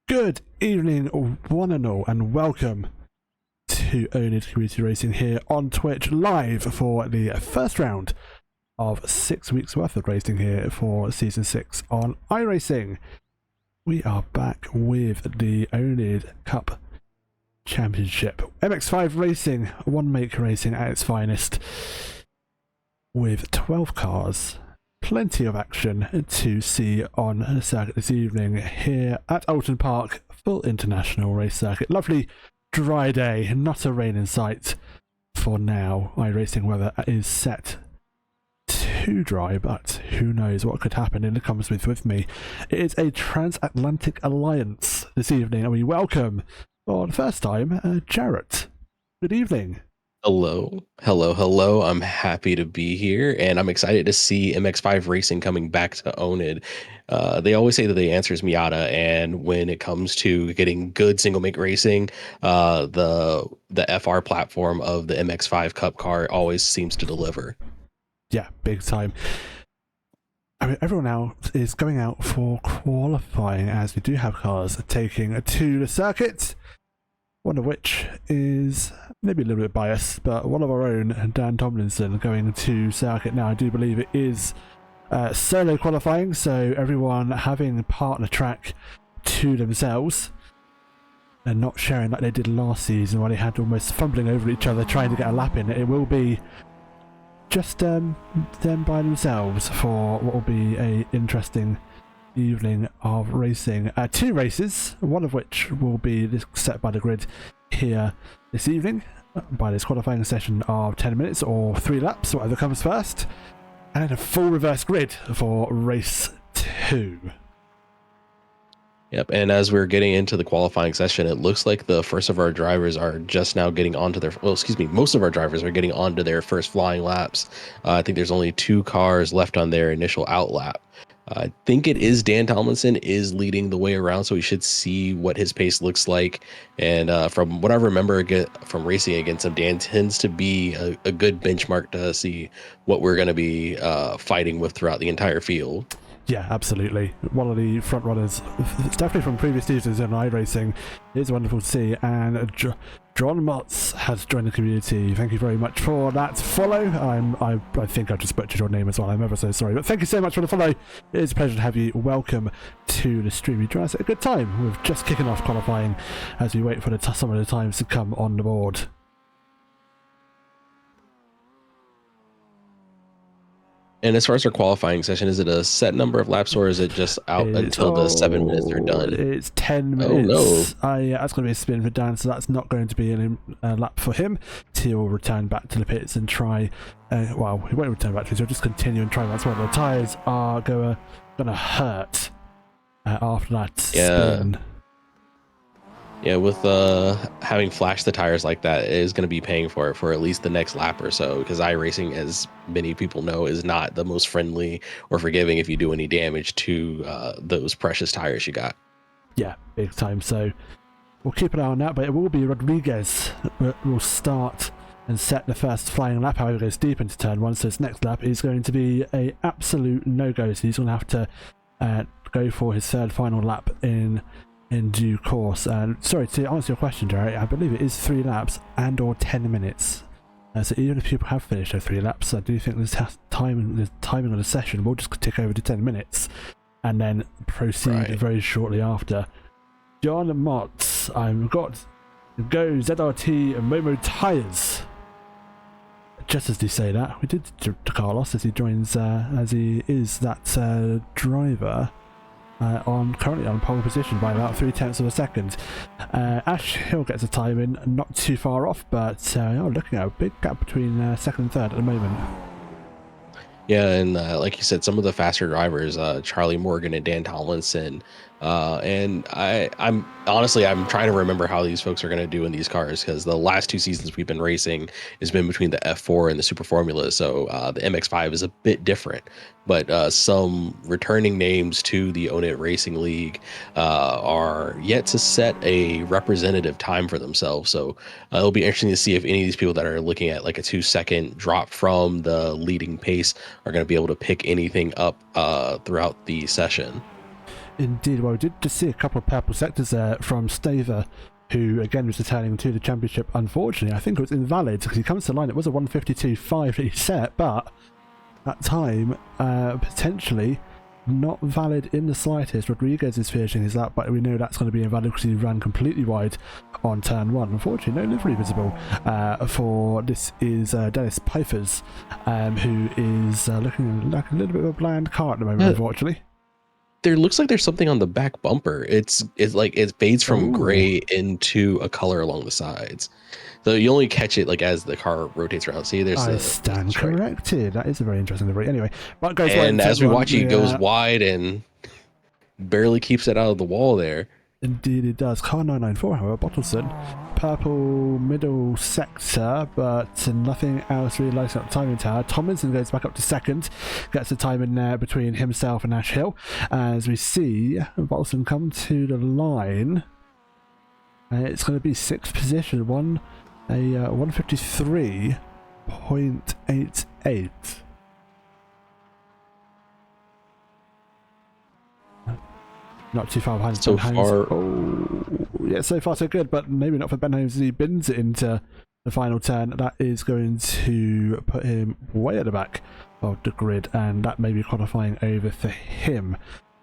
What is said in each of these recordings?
Good evening, one and all, and welcome to oNiD Community Racing here on Twitch live for the first round of 6 weeks worth of racing here for Season 6 on iRacing. We are back with the oNiD Cup Championship. MX5 Racing, one make racing at its finest, with 12 cars. Plenty of action to see on the circuit this evening here at Oulton Park, full international race circuit. Lovely dry day, not a rain in sight for now. iRacing weather is set to dry, but who knows what could happen in the comments with me. It is a transatlantic alliance this evening, and we welcome, for the first time, Jarrett. Good evening. Hello. I'm happy to be here, and I'm excited to see MX5 Racing coming back to oNiD. They always say that the answer is Miata, and when it comes to getting good single make racing, the FR platform of the MX5 Cup car always seems to deliver. Yeah, big time. I mean, everyone now is going out for qualifying, as we do have cars taking to the circuit. One of which is maybe a little bit biased, but one of our own, Dan Tomlinson, going to circuit now. I do believe it is solo qualifying, so everyone having partner track to themselves and not sharing like they did last season, where they had almost fumbling over each other trying to get a lap in. It will be just them by themselves for what will be a interesting evening of racing. Two races, one of which will be set by the grid here this evening by this qualifying session of 10 minutes or 3 laps, whatever comes first, and a full reverse grid for race 2. Yep, and as we're getting into the qualifying session, it looks like the first of our drivers are just now getting onto their, well, excuse me, most of our drivers are getting onto their first flying laps. I think there's only 2 cars left on their initial out lap. I think it is Dan Tomlinson is leading the way around, so we should see what his pace looks like. And from what I remember from racing against him, Dan tends to be a good benchmark to see what we're going to be fighting with throughout the entire field. Yeah, absolutely. One of the front runners, definitely from previous seasons in iRacing. It's wonderful to see. And John Motz has joined the community. Thank you very much for that follow. I think I just butchered your name as well. I'm ever so sorry. But thank you so much for the follow. It is a pleasure to have you. Welcome to the stream. You join us at a good time. We're just kicking off qualifying as we wait for some of the times to come on the board. And as far as our qualifying session, is it a set number of laps or is it just out until the 7 minutes are done? It's 10 minutes. Oh, no. That's going to be a spin for Dan, so that's not going to be a lap for him. He'll return back to the pits and try. Well, he won't return back to it, so he'll just continue and try once more. The tyres are going to hurt after that spin. Yeah, with having flashed the tires like that, it is going to be paying for it for at least the next lap or so, because iRacing, as many people know, is not the most friendly or forgiving if you do any damage to those precious tires you got. Yeah, big time. So we'll keep an eye on that, but it will be Rodriguez that will start and set the first flying lap, however goes deep into turn 1, so his next lap is going to be a absolute no-go, so he's going to have to go for his third final lap in due course. Sorry, to answer your question, Jerry, I believe it is 3 laps and or 10 minutes. So even if people have finished their 3 laps, I do think the timing of the session will just tick over to 10 minutes and then proceed very shortly after. John Motz, I've got Go ZRT and Momo Tires. Just as they say that, we did to Carlos as he joins, as he is that driver. Currently on pole position by about 0.3 of a second. Ash Hill gets a time in, not too far off, but looking at a big gap between second and third at the moment. Yeah, and like you said, some of the faster drivers, Charlie Morgan and Dan Tomlinson, and I'm honestly trying to remember how these folks are going to do in these cars, because the last 2 seasons we've been racing has been between the F4 and the Super Formula, so the MX5 is a bit different. But some returning names to the oNiD Racing League are yet to set a representative time for themselves. So it'll be interesting to see if any of these people that are looking at like a 2-second drop from the leading pace are going to be able to pick anything up throughout the session. Indeed. Well, we did just see a couple of purple sectors there from Staver, who again was returning to the championship. Unfortunately, I think it was invalid because he comes to the line. It was a 1:52.5 that he set, but that time potentially not valid in the slightest. Rodriguez is finishing his lap, but we know that's going to be invalid because he ran completely wide on turn 1. Unfortunately, no livery visible for this is Dennis Pfeiffer's, who is looking like a little bit of a bland car at the moment, unfortunately. There looks like there's something on the back bumper. It's like it fades from gray into a color along the sides. So you only catch it like as the car rotates around. See, there's I stand corrected. That is a very interesting livery. Anyway, but goes and wide as we watch, he goes wide and barely keeps it out of the wall there. Indeed it does. Car 994, however, Bottleson. Purple middle sector, but nothing else really lights up timing tower. Tomlinson goes back up to second, gets the time in there between himself and Ash Hill. As we see Bottleson come to the line. It's going to be 6th position, 153.88. Not too far behind. So far, yeah, so far so good, but maybe not for Ben Holmes as he bins it into the final turn. That is going to put him way at the back of the grid, and that may be qualifying over for him.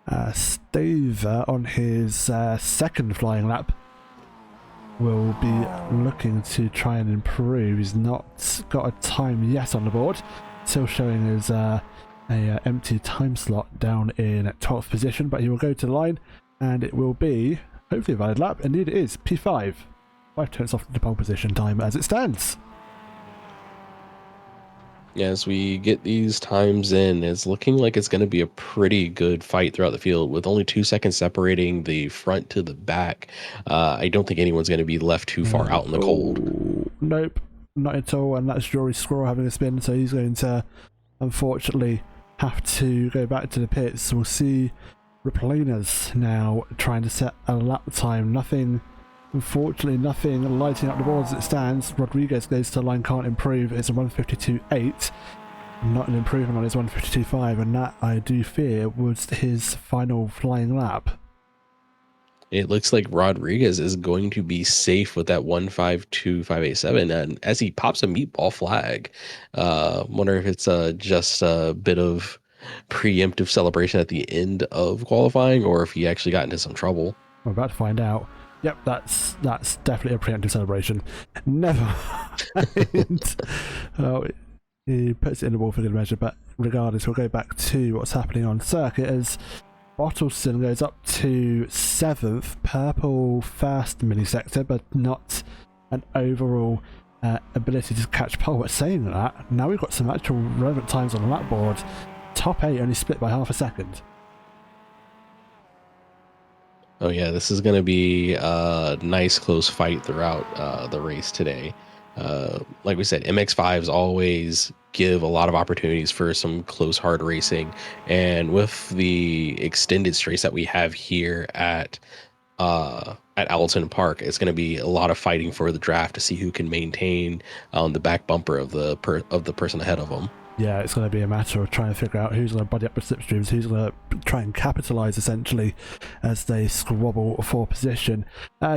Staver on his second flying lap will be looking to try and improve. He's not got a time yet on the board, still showing his a empty time slot down in 12th position, but he will go to the line, and it will be hopefully a valid lap. Indeed, it is P5, 5 tenths off the pole position time as it stands. As we get these times in, it's looking like it's going to be a pretty good fight throughout the field with only 2 seconds separating the front to the back. I don't think anyone's going to be left too far out in the cold. Nope, not at all. And that's Jory Squirrel having a spin, so he's going to unfortunately have to go back to the pits. We'll see Raplinas now trying to set a lap time. Unfortunately, nothing lighting up the board as it stands. Rodriguez goes to the line, can't improve. It's a 152.8. Not an improvement on his 152.5, and that, I do fear, was his final flying lap. It looks like Rodriguez is going to be safe with that 152.587, and as he pops a meatball flag, wonder if it's just a bit of preemptive celebration at the end of qualifying, or if he actually got into some trouble. We're about to find out. Yep, that's definitely a preemptive celebration. Never mind. He puts it in the wall for good measure, but regardless, we'll go back to what's happening on circuit as Oulton goes up to 7th, purple first mini sector, but not an overall ability to catch pole. But saying that, now we've got some actual relevant times on the lap board. Top 8 only split by half a second. Oh yeah, this is going to be a nice close fight throughout the race today. Like we said, MX5s always give a lot of opportunities for some close, hard racing. And with the extended straights that we have here at Oulton Park, it's going to be a lot of fighting for the draft to see who can maintain the back bumper of the person ahead of them. Yeah, it's going to be a matter of trying to figure out who's going to buddy up with slipstreams, who's going to try and capitalise essentially as they squabble for position.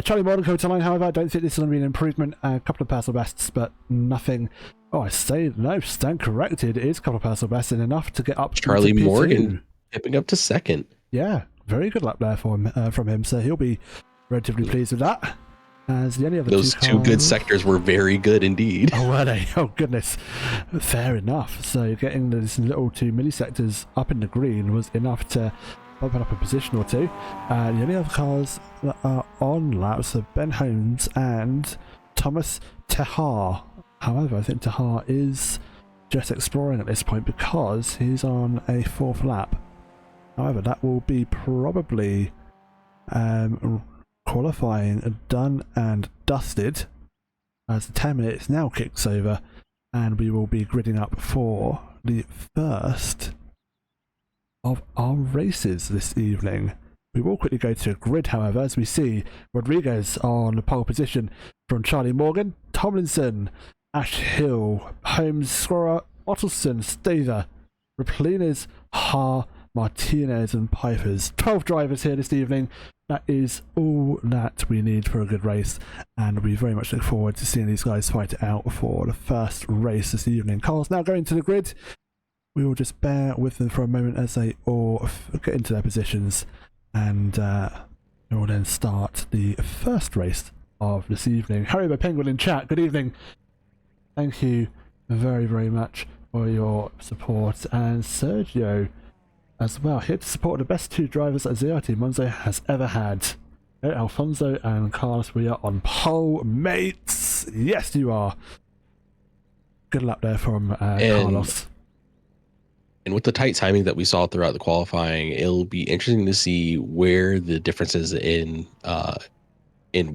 Charlie Morgan coming to line, however, I don't think this is going to be an improvement. A couple of personal bests, but nothing. Oh, I say no, stand corrected. It is a couple of personal bests and enough to get up. Charlie Morgan tipping up to 2nd. Yeah, very good lap there from him, so he'll be relatively pleased with that. As the only other Those two good sectors were very good indeed. Oh, were they? Oh, goodness. Fair enough. So getting these little 2 millisectors up in the green was enough to bump it up a position or two. The only other cars that are on laps are Ben Holmes and Thomas Tehar. However, I think Tehar is just exploring at this point because he's on a 4th lap. However, that will be probably qualifying done and dusted as the 10 minutes now kicks over, and we will be gridding up for the first of our races this evening. We will quickly go to a grid, however, as we see Rodriguez on the pole position from Charlie Morgan, Tomlinson, Ash Hill, Holmes, Scorer, Ottleson, Staver, Raplinas, Ha, Martinez and Pipers. 12 drivers here this evening. That is all that we need for a good race, and we very much look forward to seeing these guys fight it out for the first race this evening. Carl's now going to the grid. We will just bear with them for a moment as they all get into their positions, and we will then start the first race of this evening. Haribo Penguin in chat, good evening. Thank you very, very much for your support, and Sergio as well, here to support the best 2 drivers that ZRT Monza has ever had. Alfonso and Carlos, we are on pole, mates. Yes, you are. Good luck there from Carlos. And with the tight timing that we saw throughout the qualifying, it'll be interesting to see where the differences in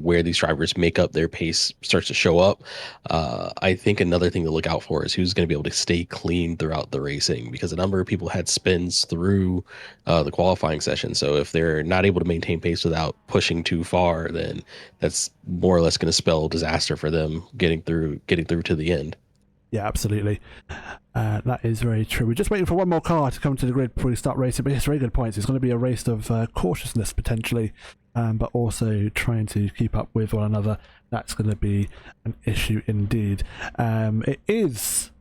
where these drivers make up their pace starts to show up. I think another thing to look out for is who's going to be able to stay clean throughout the racing, because a number of people had spins through the qualifying session. So if they're not able to maintain pace without pushing too far, then that's more or less going to spell disaster for them getting through to the end. Yeah, absolutely. That is very true. We're just waiting for one more car to come to the grid before we start racing, but it's very good points. It's going to be a race of cautiousness potentially, but also trying to keep up with one another. That's going to be an issue indeed. It is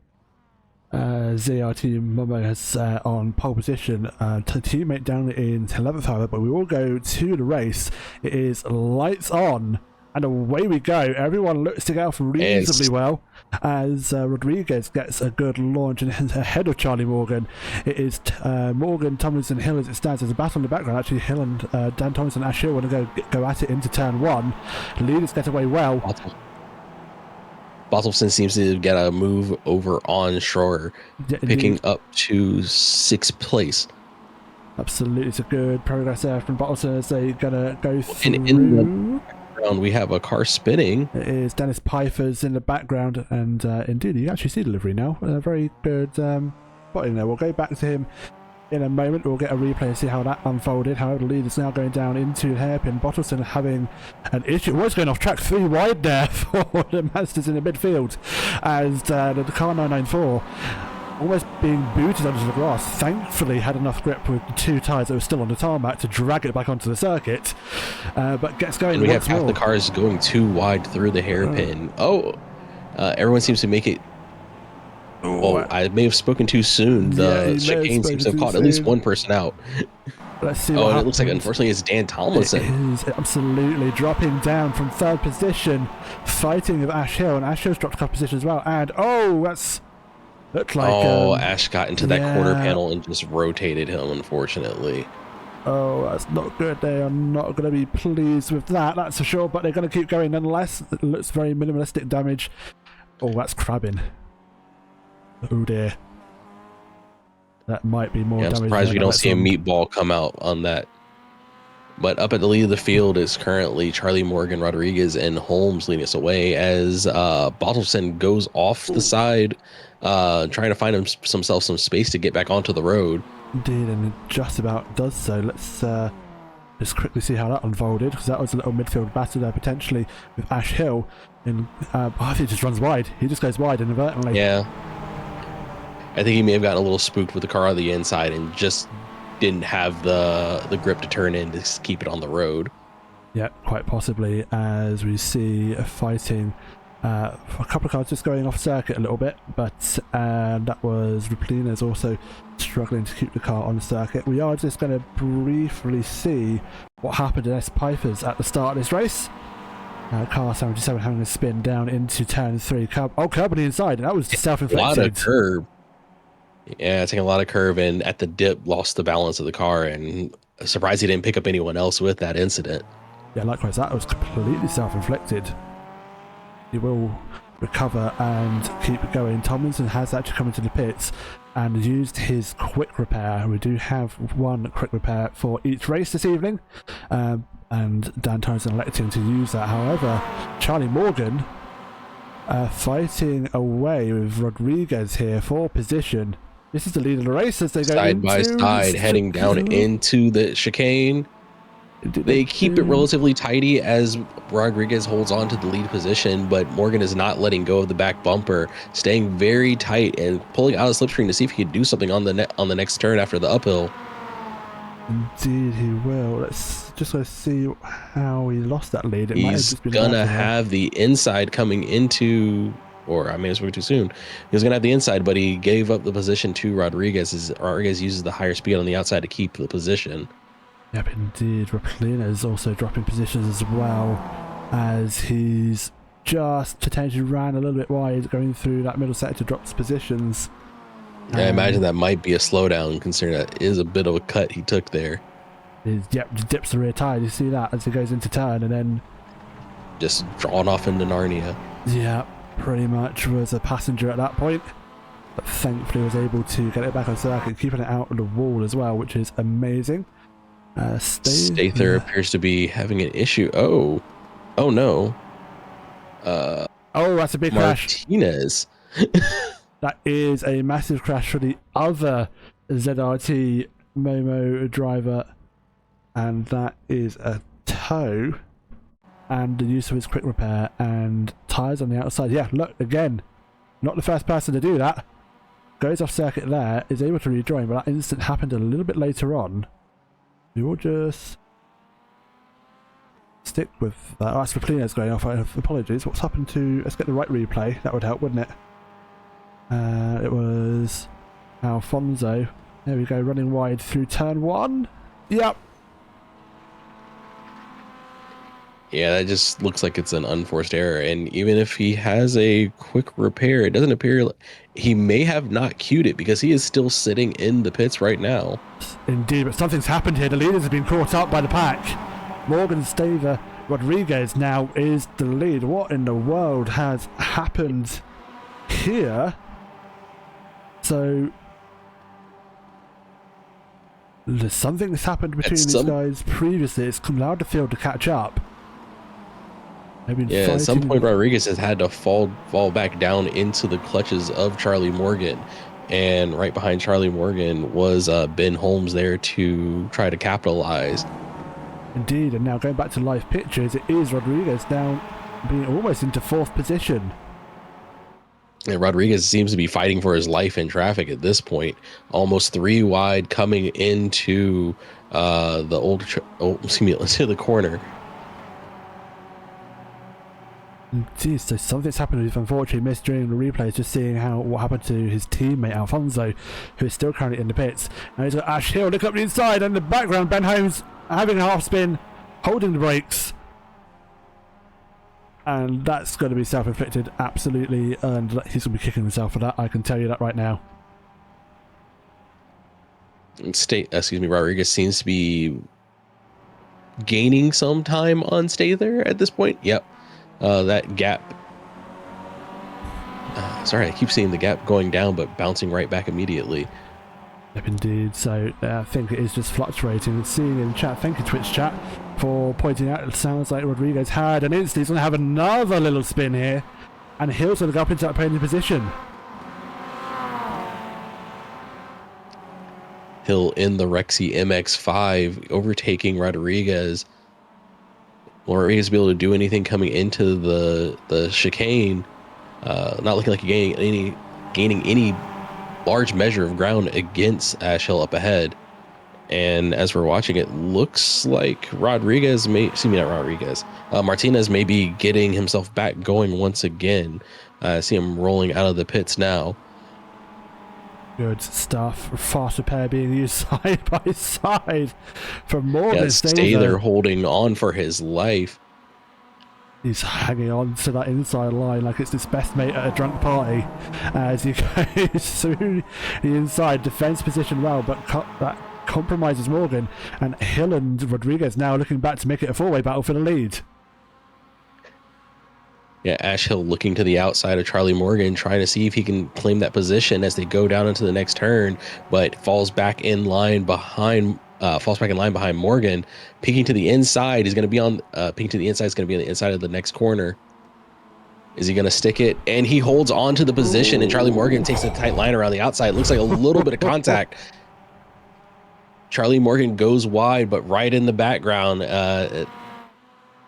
ZRT Momo has on pole position, teammate down in 11th, however, but we will go to the race. It is lights on And away we go. Everyone looks to go off reasonably well as Rodriguez gets a good launch and is ahead of Charlie Morgan. It is Morgan, Tomlinson, Hill as it stands. There's a battle in the background. Actually, Hill and Dan Tomlinson and Ash Hill want to go at it into turn 1. Leaders get away well. Bottleson seems to get a move over on Schroer, picking up to 6th place. Absolutely, it's a good progress there from Bottleson as they're going to go through. And in the background, we have a car spinning. It is Dennis Pfeiffer's in the background, and indeed, you actually see delivery now. A very good spotting there. We'll go back to him in a moment. We'll get a replay and see how that unfolded. However, the lead is now going down into hairpin. Bottleson having an issue. Was going off track 3 wide there for the Masters in the midfield as the car 994 almost being booted onto the grass. Thankfully had enough grip with the 2 tyres that were still on the tarmac to drag it back onto the circuit, but gets going. And we have half the cars going too wide through the hairpin. Everyone seems to make it. I may have spoken too soon. The chicane seems to have caught at least one person out. Let's see. And it looks like unfortunately it's Dan Tomlinson. It is absolutely dropping down from 3rd position, fighting with Ash Hill, and Ash Hill's dropped a couple positions as well. And that's looked like Ash got into that quarter panel and just rotated him, unfortunately. That's not good. They are not going to be pleased with that, that's for sure, but they're going to keep going nonetheless. It looks very minimalistic damage. That's crabbing. Oh dear. That might be more damage. I'm surprised we don't see a meatball come out on that. But up at the lead of the field is currently Charlie Morgan, Rodriguez, and Holmes leading us away as Bottleson goes off the side, trying to find himself some space to get back onto the road. Indeed, and it just about does so. Let's just quickly see how that unfolded, because that was a little midfield battle there potentially with Ash Hill. And I think he just runs wide. He just goes wide inadvertently. Yeah. I think he may have gotten a little spooked with the car on the inside and just didn't have the grip to turn in to keep it on the road. Yeah, quite possibly, as we see a fighting a couple of cars just going off circuit a little bit, but that was Ruplina's also struggling to keep the car on circuit. We are just going to briefly see what happened in S. Pfeiffer's at the start of this race. Car 77 having a spin down into turn 3. Curb on the inside, and that was self-inflicted. A lot of curb. Yeah, taking a lot of curve, and at the dip lost the balance of the car, and surprised he didn't pick up anyone else with that incident. Yeah, likewise, that was completely self-inflicted. He will recover and keep going. Tomlinson has actually come into the pits and used his quick repair. We do have one quick repair for each race this evening, and Dan Tomlinson electing to use that. However, Charlie Morgan fighting away with Rodriguez here for position. This is the lead of the race as they go side by side, heading down into the chicane. They keep it relatively tidy as Rodriguez holds on to the lead position, but Morgan is not letting go of the back bumper, staying very tight and pulling out a slipstream to see if he could do something on the next turn after the uphill. Indeed, he will. Let's just see how he lost that lead. He's gonna have the inside coming into. Or I may have spoken too soon. He was going to have the inside, but he gave up the position to Rodriguez as Rodriguez uses the higher speed on the outside to keep the position. Yep, indeed. Raplina is also dropping positions as well, as he's just potentially ran a little bit wide going through that middle sector, drops positions. Yeah, I imagine that might be a slowdown considering that is a bit of a cut he took there. Yep, dips the rear tire. You see that as he goes into turn and then just drawn off into Narnia. Yeah. Pretty much was a passenger at that point, but thankfully was able to get it back on circuit, keeping it out of the wall as well, which is amazing. Stather appears to be having an issue. Oh no. That's a big crash. Martinez. That is a massive crash for the other ZRT Momo driver, and that is a tow. And the use of his quick repair and tyres on the outside. Yeah, look, again, not the first person to do that. Goes off circuit there, is able to rejoin, but that incident happened a little bit later on. We will just stick with that. That's Raplina's going off. Apologies. What's happened to... Let's get the right replay. That would help, wouldn't it? It was Alfonso. There we go, running wide through turn 1. Yep. Yeah, that just looks like it's an unforced error. And even if he has a quick repair, it doesn't appear he may have not queued it because he is still sitting in the pits right now. Indeed, but something's happened here. The leaders have been caught up by the pack. Morgan, Staver, Rodriguez now is the lead. What in the world has happened here? So there's something that's happened between these guys previously. It's allowed the field to catch up. Yeah, at some point Rodriguez has had to fall back down into the clutches of Charlie Morgan, and right behind Charlie Morgan was Ben Holmes there to try to capitalize. Indeed, and now going back to live pictures, it is Rodriguez now being almost into 4th position. And Rodriguez seems to be fighting for his life in traffic at this point, almost 3 wide coming into into the corner. Geez, so something's happened we've unfortunately missed during the replays, just seeing what happened to his teammate Alfonso, who is still currently in the pits. Now he's got Ash Hill look up the inside, and in the background Ben Holmes having a half spin, holding the brakes. And that's going to be self-inflicted, absolutely, and he's going to be kicking himself for that, I can tell you that right now. Rodriguez seems to be gaining some time on stay there at this point. Yep. That gap. Sorry, I keep seeing the gap going down, but bouncing right back immediately. Yep, indeed. So I think it is just fluctuating. Seeing in chat, thank you Twitch chat for pointing out. It sounds like Rodriguez had an instant. He's going to have another little spin here, and Hill's going to go up into that podium position. Hill in the Rexy MX-5 overtaking Rodriguez. Will Rodriguez be able to do anything coming into the chicane? Not looking like gaining any large measure of ground against Ash Hill up ahead. And as we're watching, it looks like Martinez may be getting himself back going once again. See him rolling out of the pits now. Good stuff. Fast repair being used side by side from Morgan. Yeah, stay there holding on for his life. He's hanging on to that inside line like it's his best mate at a drunk party as he goes through the inside. Defense position well, but that compromises Morgan, and Hill and Rodriguez now looking back to make it a 4-way battle for the lead. Yeah, Ash Hill looking to the outside of Charlie Morgan, trying to see if he can claim that position as they go down into the next turn, but falls back in line behind Morgan. Peeking to the inside, he's going to be on. Peeking to the inside is going to be on the inside of the next corner. Is he going to stick it? And he holds on to the position, and Charlie Morgan takes a tight line around the outside. It looks like a little bit of contact. Charlie Morgan goes wide, but right in the background.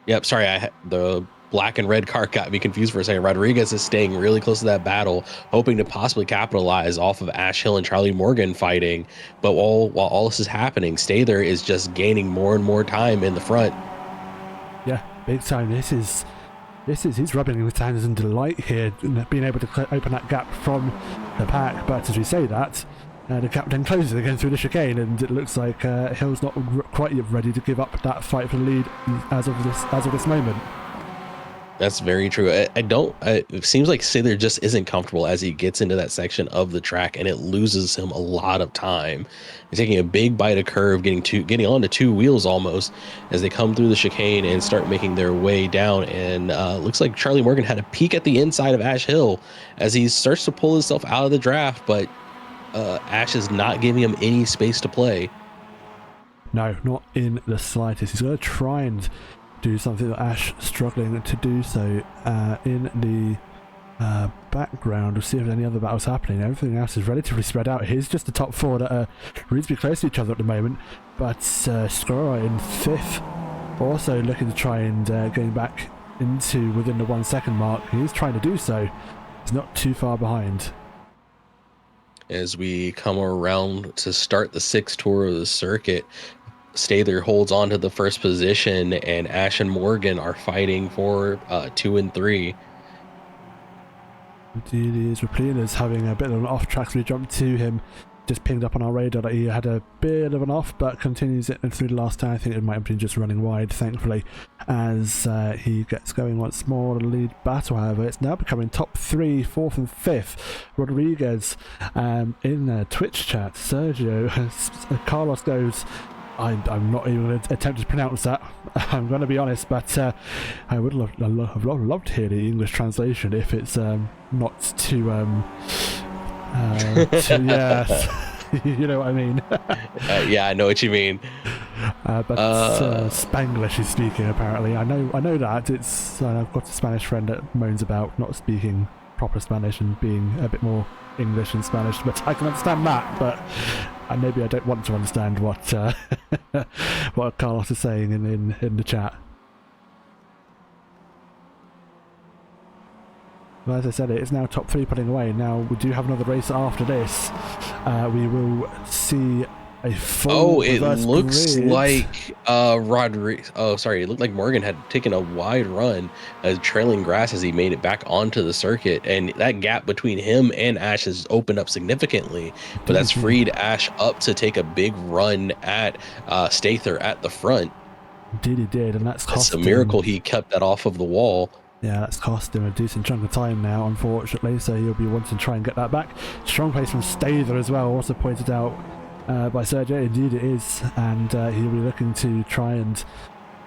Yep, sorry, the black and red car got me confused for a second. Rodriguez is staying really close to that battle, hoping to possibly capitalize off of Ash Hill and Charlie Morgan fighting. But while all this is happening, Stather is just gaining more and more time in the front. Yeah, big time. He's rubbing his hands in delight here, being able to open that gap from the pack. But as we say that, the gap then closes again through the chicane, and it looks like Hill's not quite yet ready to give up that fight for the lead as of this moment. That's very true. It seems like Stather just isn't comfortable as he gets into that section of the track, and it loses him a lot of time. He's taking a big bite of curve, getting onto 2 wheels almost as they come through the chicane and start making their way down. And looks like Charlie Morgan had a peek at the inside of Ash Hill as he starts to pull himself out of the draft, but Ash is not giving him any space to play. No, not in the slightest. He's going to try and do something that Ash struggling to do so in the background. We'll see if there's any other battles happening. Everything else is relatively spread out. Here's just the top 4 that are reasonably close to each other at the moment, but Scorra in 5th also looking to try and getting back into within the 1 second mark. He is trying to do so. He's not too far behind. As we come around to start the 6th tour of the circuit, Stather holds on to the first position, and Ash and Morgan are fighting for 2 and 3. Indeed, he is. Raplina's having a bit of an off track, so we jump to him just pinged up on our radar that he had a bit of an off, but continues it through the last turn. I think it might have been just running wide, thankfully, as he gets going once more. The lead battle, however, it's now becoming top 3, 4th and 5th. Rodriguez in the Twitch chat, Sergio, Carlos goes, I'm not even going to attempt to pronounce that. I'm going to be honest, but I would love to hear the English translation if it's not too yeah, you know what I mean. Yeah, I know what you mean. But Spanglish is speaking apparently. I know that it's. I've got a Spanish friend that moans about not speaking proper Spanish and being a bit more English and Spanish, but I can understand that. But maybe I don't want to understand what what Carlos is saying in the chat. Well, as I said, it is now top 3 putting away. Now we do have another race after this. We will see a full. Oh, it looks grid. like Rodriguez. Oh, sorry, it looked like Morgan had taken a wide run as trailing grass as he made it back onto the circuit, and that gap between him and Ash has opened up significantly. But that's freed Ash up to take a big run at Stather at the front. Indeed, he did, and that's It's a miracle he kept that off of the wall. Yeah, that's cost him a decent chunk of time now, unfortunately, so he'll be wanting to try and get that back. Strong pace from Stather as well, also pointed out by Sergio. Indeed it is, and he'll be looking to try and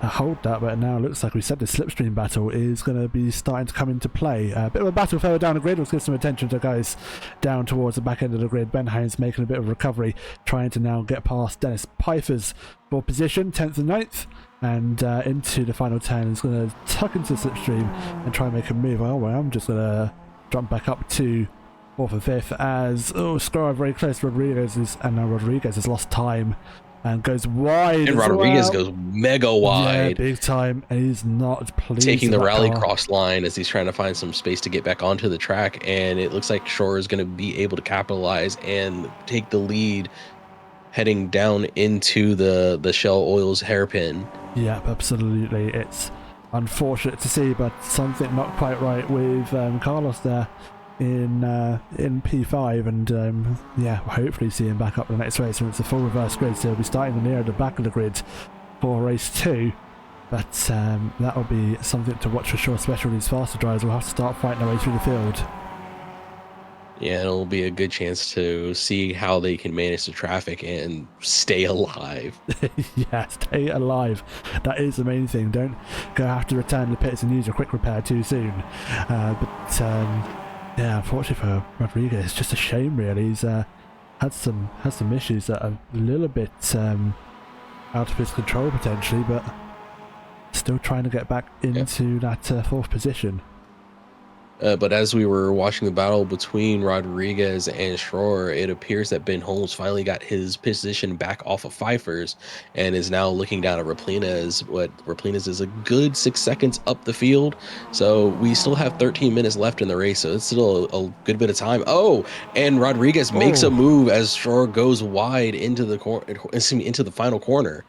hold that, but now it looks like we said the slipstream battle is going to be starting to come into play. A bit of a battle further down the grid. Let's give some attention to guys down towards the back end of the grid. Ben Hines making a bit of recovery, trying to now get past Dennis Pfeiffer's for position, 10th and 9th. And into the final 10 is going to tuck into the slipstream and try and make a move. Oh, well, I'm just going to jump back up to 4th and 5th as Score very close to Rodriguez, and now Rodriguez has lost time and goes wide. And Rodriguez goes mega wide. Yeah, big time. And he's not pleased. Taking the rallycross line as he's trying to find some space to get back onto the track. And it looks like Shore is going to be able to capitalize and take the lead heading down into the Shell Oils hairpin. Yeah, absolutely. It's unfortunate to see, but something not quite right with Carlos there in P5, and yeah, hopefully see him back up the next race when it's a full reverse grid, so he'll be starting near the back of the grid for race 2. But that'll be something to watch for sure, especially these faster drivers will have to start fighting their way through the field. Yeah, it'll be a good chance to see how they can manage the traffic and stay alive. Yeah, stay alive. That is the main thing. Don't go have to return the pits and use a quick repair too soon. Yeah, unfortunately for Rodriguez, it's just a shame really. He's had some issues that are a little bit out of his control potentially, but still trying to get back into that 4th position. But as we were watching the battle between Rodriguez and Schroer, it appears that Ben Holmes finally got his position back off of Pfeiffer's and is now looking down at Raplinez. What Raplinez is a good 6 seconds up the field. So we still have 13 minutes left in the race. So it's still a good bit of time. Oh, and Rodriguez makes a move as Schroer goes wide into the final corner.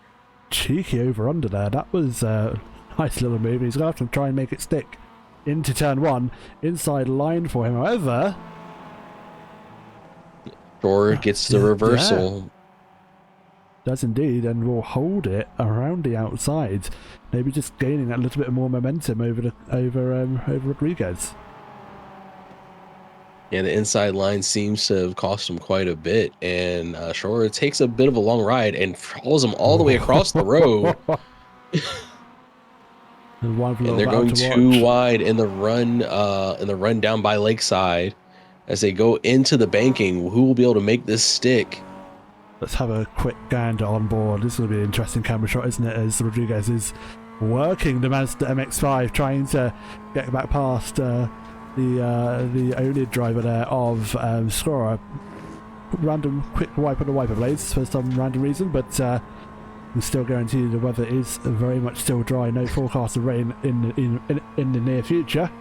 Cheeky over under there. That was a nice little move. He's going to have to try and make it stick into turn 1, inside line for him. However, Schroer gets the reversal. Does indeed, and will hold it around the outside, maybe just gaining that little bit more momentum over Rodriguez. Yeah, the inside line seems to have cost him quite a bit, and Schroer takes a bit of a long ride and follows him all the way across the road. And they're going too wide in the run down by Lakeside as they go into the banking. Who will be able to make this stick? Let's have a quick gander on board. This will be an interesting camera shot, isn't it? As Rodriguez is working the Mazda MX-5, trying to get back past the oNiD driver there of Scorer. Random quick wipe on the wiper blades for some random reason, but we still guarantee the weather is very much still dry. No forecast of rain in the near future.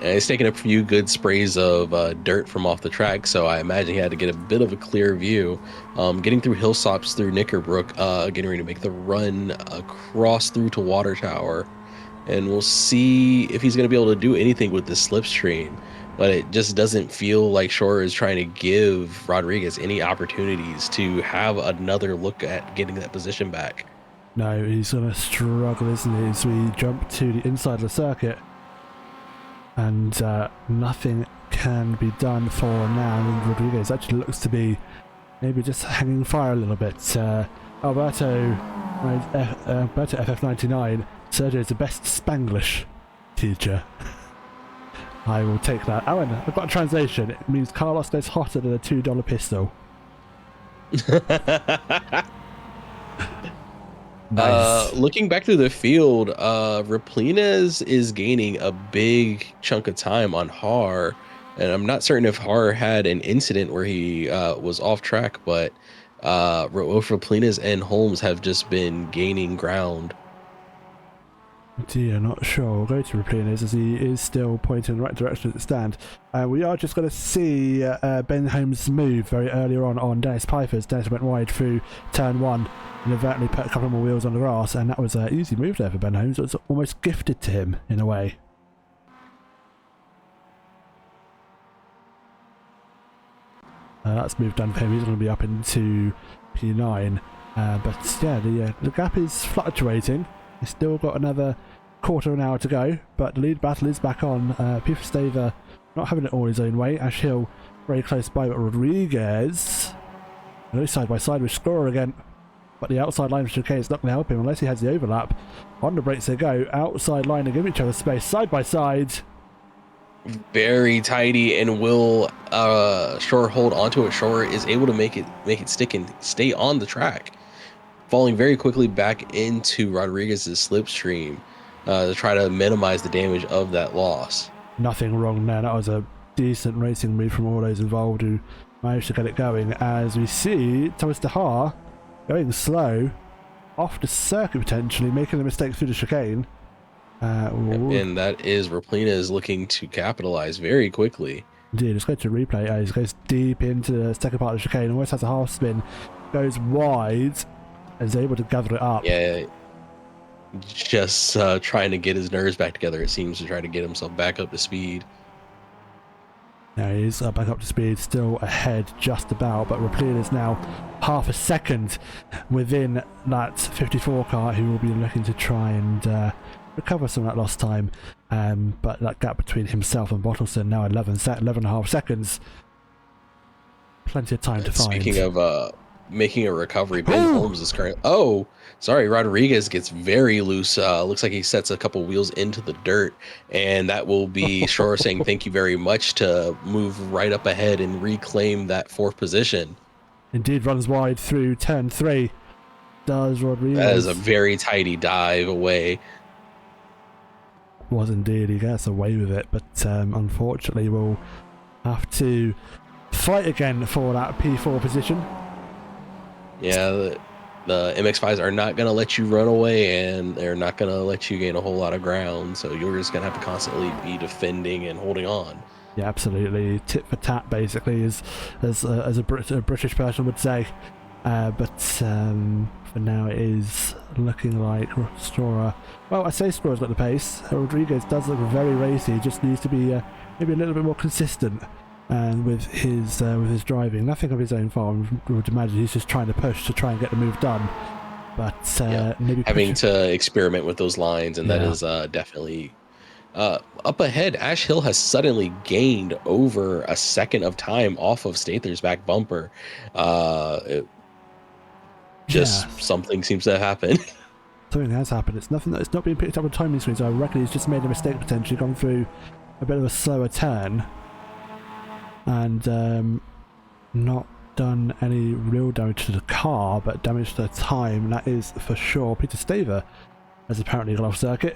And he's taking a few good sprays of dirt from off the track, so I imagine he had to get a bit of a clear view. Getting through hilltops through Knickerbrook, getting ready to make the run across through to Water Tower. And we'll see if he's going to be able to do anything with this slipstream. but it just doesn't feel like Shore is trying to give Rodriguez any opportunities to have another look at getting that position back. No, he's going to struggle, isn't he, as we jump to the inside of the circuit. And nothing can be done for now. And Rodriguez actually looks to be maybe just hanging fire a little bit. Alberto FF99, Sergio is the best Spanglish teacher. I will take that. Owen, I've got a translation. It means Carlos goes hotter than a $2 pistol. Nice. Looking back through the field, Raplines is gaining a big chunk of time on Har, and I'm not certain if Har had an incident where he was off track, but both Raplines and Holmes have just been gaining ground. Dear, not sure. We'll go to Raplines as he is still pointing in the right direction at the stand. We are just going to see Ben Holmes move very earlier on Dennis Piper's. Dennis went wide through turn 1 and inadvertently put a couple more wheels on the grass, and that was an easy move there for Ben Holmes. It was almost gifted to him in a way. That's moved done for him. He's going to be up into P9. But yeah, the gap is fluctuating. He's still got another quarter of an hour to go, but the lead battle is back on. Peter Staver not having it all his own way. Ash Hill very close by, but Rodriguez goes side by side with Scorer again. But the outside line of chicane is not going to help him unless he has the overlap. On the brakes they go. Outside line, they give each other space side by side. Very tidy, and will Shore hold onto it. Shore is able to make it stick and stay on the track, falling very quickly back into Rodriguez's slipstream to try to minimize the damage of that loss. Nothing wrong there. That was a decent racing move from all those involved who managed to get it going. As we see Thomas DeHar going slow off the circuit, potentially making a mistake through the chicane. And that is Raplines looking to capitalize very quickly. Indeed, let's go to replay. He goes deep into the second part of the chicane, almost has a half spin, goes wide, and is able to gather it up. Yeah, just trying to get his nerves back together, it seems, to try to get himself back up to speed. Now he is back up to speed, still ahead just about, but Raplines is now half a second within that 54 car, who will be looking to try and recover some of that lost time. But that gap between himself and Bottleson now 11.5 seconds. Plenty of time to find. Speaking of making a recovery, Ben Holmes is currently... Oh, sorry, Rodriguez gets very loose. Looks like he sets a couple wheels into the dirt, and that will be Shore saying thank you very much to move right up ahead and reclaim that 4th position. Indeed, runs wide through turn 3. Does Rodriguez... That is a very tidy dive away. Was indeed. He gets away with it, but unfortunately we'll have to fight again for that P4 position. Yeah, the MX-5s are not going to let you run away, and they're not going to let you gain a whole lot of ground, so you're just going to have to constantly be defending and holding on. Yeah, absolutely. Tit for tat, basically, as a British person would say. But for now it is looking like Stroller... Well, I say Strorer's got the pace. Rodriguez does look very racy. Just needs to be maybe a little bit more consistent with his driving. Nothing of his own fault. I would imagine he's just trying to push to try and get the move done. But maybe having to experiment with those lines, and that is definitely up ahead. Ash Hill has suddenly gained over a second of time off of Stather's back bumper. Something seems to have happened. Something has happened. It's nothing that's not being picked up on timing screens. I reckon he's just made a mistake, potentially gone through a bit of a slower turn and not done any real damage to the car, but damage to the time, and that is for sure. Peter Staver has apparently gone off circuit.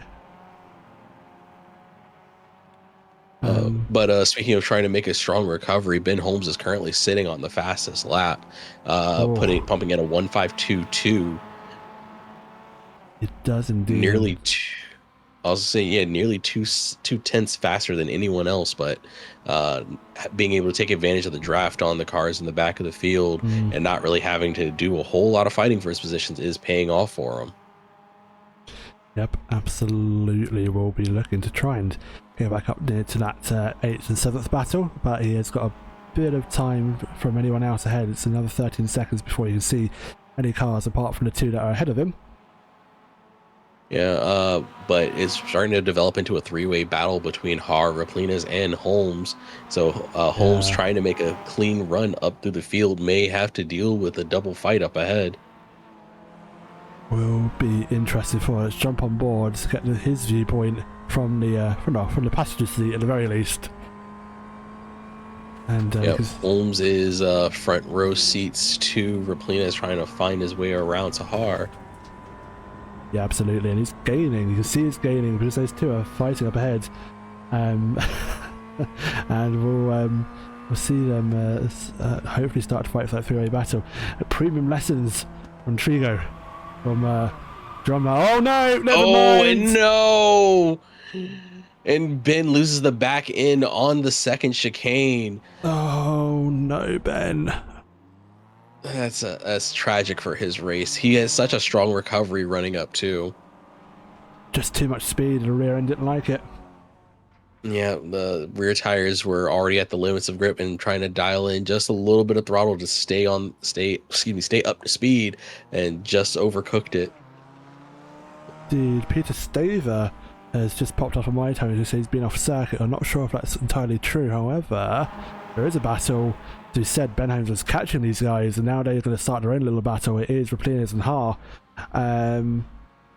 But speaking of trying to make a strong recovery, Ben Holmes is currently sitting on the fastest lap, pumping in a 1:5.22. It does indeed. Nearly nearly two tenths faster than anyone else. But being able to take advantage of the draft on the cars in the back of the field and not really having to do a whole lot of fighting for his positions is paying off for him. Yep, absolutely. We'll be looking to try and get back up near to that 8th and 7th battle, but he has got a bit of time from anyone else ahead. It's another 13 seconds before you can see any cars apart from the 2 that are ahead of him. Yeah, but it's starting to develop into a three-way battle between Har, Raplinas, and Holmes. So Holmes Yeah. trying to make a clean run up through the field may have to deal with a double fight up ahead. Will be interesting for us. Jump on board, get his viewpoint from the from the passenger seat at the very least. And Holmes is front row seats to Raplina is trying to find his way around to Har. yeah, absolutely, and he's gaining. You can see he's gaining because those 2 are fighting up ahead, and we'll see them hopefully start to fight for that 3-way battle. Premium lessons from Trigo, from Drummer. Oh no, never mind. Oh no! And Ben loses the back end on the second chicane. Oh no, Ben. That's tragic for his race. He has such a strong recovery running up too. Just too much speed, and the rear end didn't like it. Yeah, the rear tires were already at the limits of grip and trying to dial in just a little bit of throttle to stay up to speed, and just overcooked it. Dude, Peter Staver has just popped up on my time to say he's been off circuit. I'm not sure if that's entirely true. However, there is a battle. As you said, Ben Holmes was catching these guys, and now they're going to start their own little battle. It is Raplinas and Har. And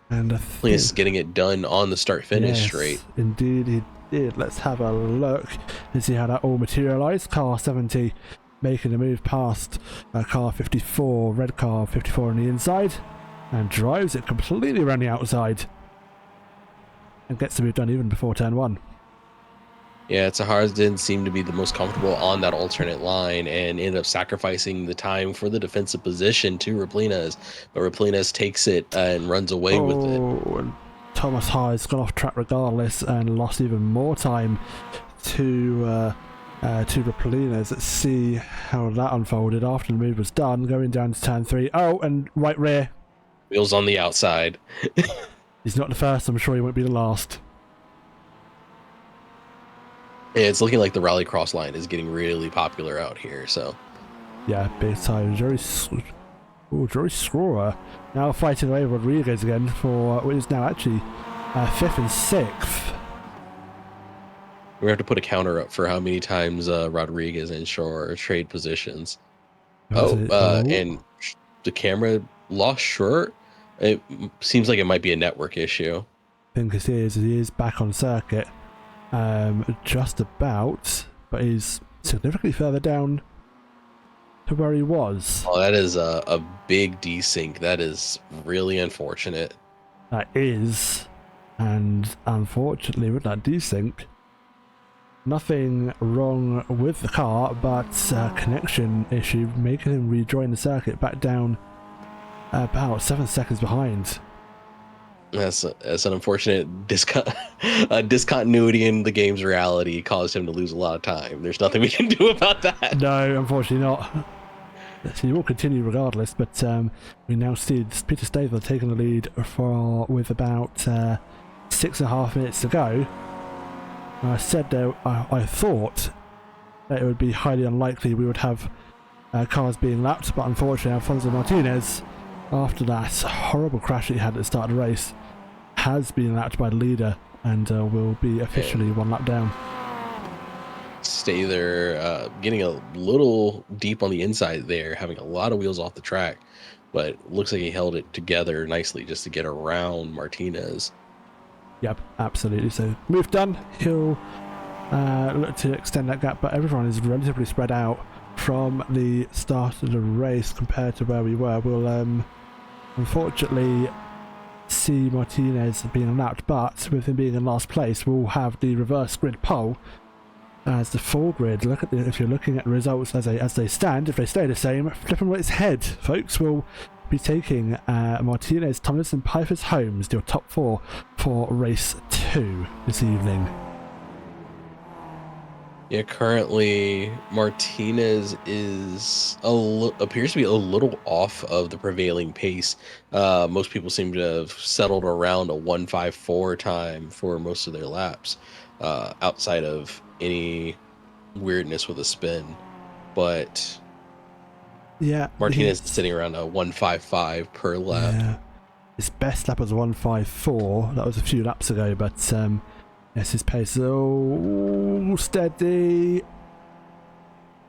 I think He's getting it done on the start-finish straight. Indeed, he did. Let's have a look and see how that all materialised. Car 70 making a move past car 54, red car 54 on the inside, and drives it completely around the outside and gets the move done even before turn 1. Yeah, Tahars didn't seem to be the most comfortable on that alternate line and ended up sacrificing the time for the defensive position to Raplinas, but Raplinas takes it and runs away with it. And Thomas Hyde's gone off track regardless and lost even more time to Raplinas. Let's see how that unfolded after the move was done. Going down to turn 3. Oh, and right rear. Wheels on the outside. He's not the first. I'm sure he won't be the last. Yeah, it's looking like the rallycross line is getting really popular out here. So yeah, big time. Joey Scorer now fighting away Rodriguez again for what is now actually 5th and 6th. we have to put a counter up for how many times Rodriguez and Shore trade positions. And the camera lost short. It seems like it might be a network issue. I think it is. He is back on circuit. Just about, but he's significantly further down to where he was. Oh, that is a big desync. That is really unfortunate. That is, and unfortunately with that desync, nothing wrong with the car, but connection issue making him rejoin the circuit back down about 7 seconds behind. That's an unfortunate discontinuity in the game's reality caused him to lose a lot of time. There's nothing we can do about that. No, unfortunately not. So he will continue regardless, but we now see Peter Staver taking the lead with about 6.5 minutes to go. I said that I thought that it would be highly unlikely we would have cars being lapped, but unfortunately Alfonso Martinez, after that horrible crash that he had at the start of the race, has been lapped by the leader and will be officially 1 lap down. Stay there, getting a little deep on the inside there, having a lot of wheels off the track, but looks like he held it together nicely just to get around Martinez. Yep, absolutely. So move done. He'll look to extend that gap, but everyone is relatively spread out from the start of the race compared to where we were. We'll unfortunately see Martinez being lapped, but with him being in last place, we'll have the reverse grid pole as the full grid. Look at if you're looking at the results as they stand, if they stay the same, flipping on its head, folks, will be taking Martinez, Tomlinson, Pipers, Holmes, your top 4 for race 2 this evening. Yeah, currently Martinez appears to be a little off of the prevailing pace. Most people seem to have settled around a 1:54 time for most of their laps. outside of any weirdness with a spin. But Yeah, Martinez is sitting around a 155 per lap. yeah. His best lap was 154. That was a few laps ago, but yes, his pace is steady.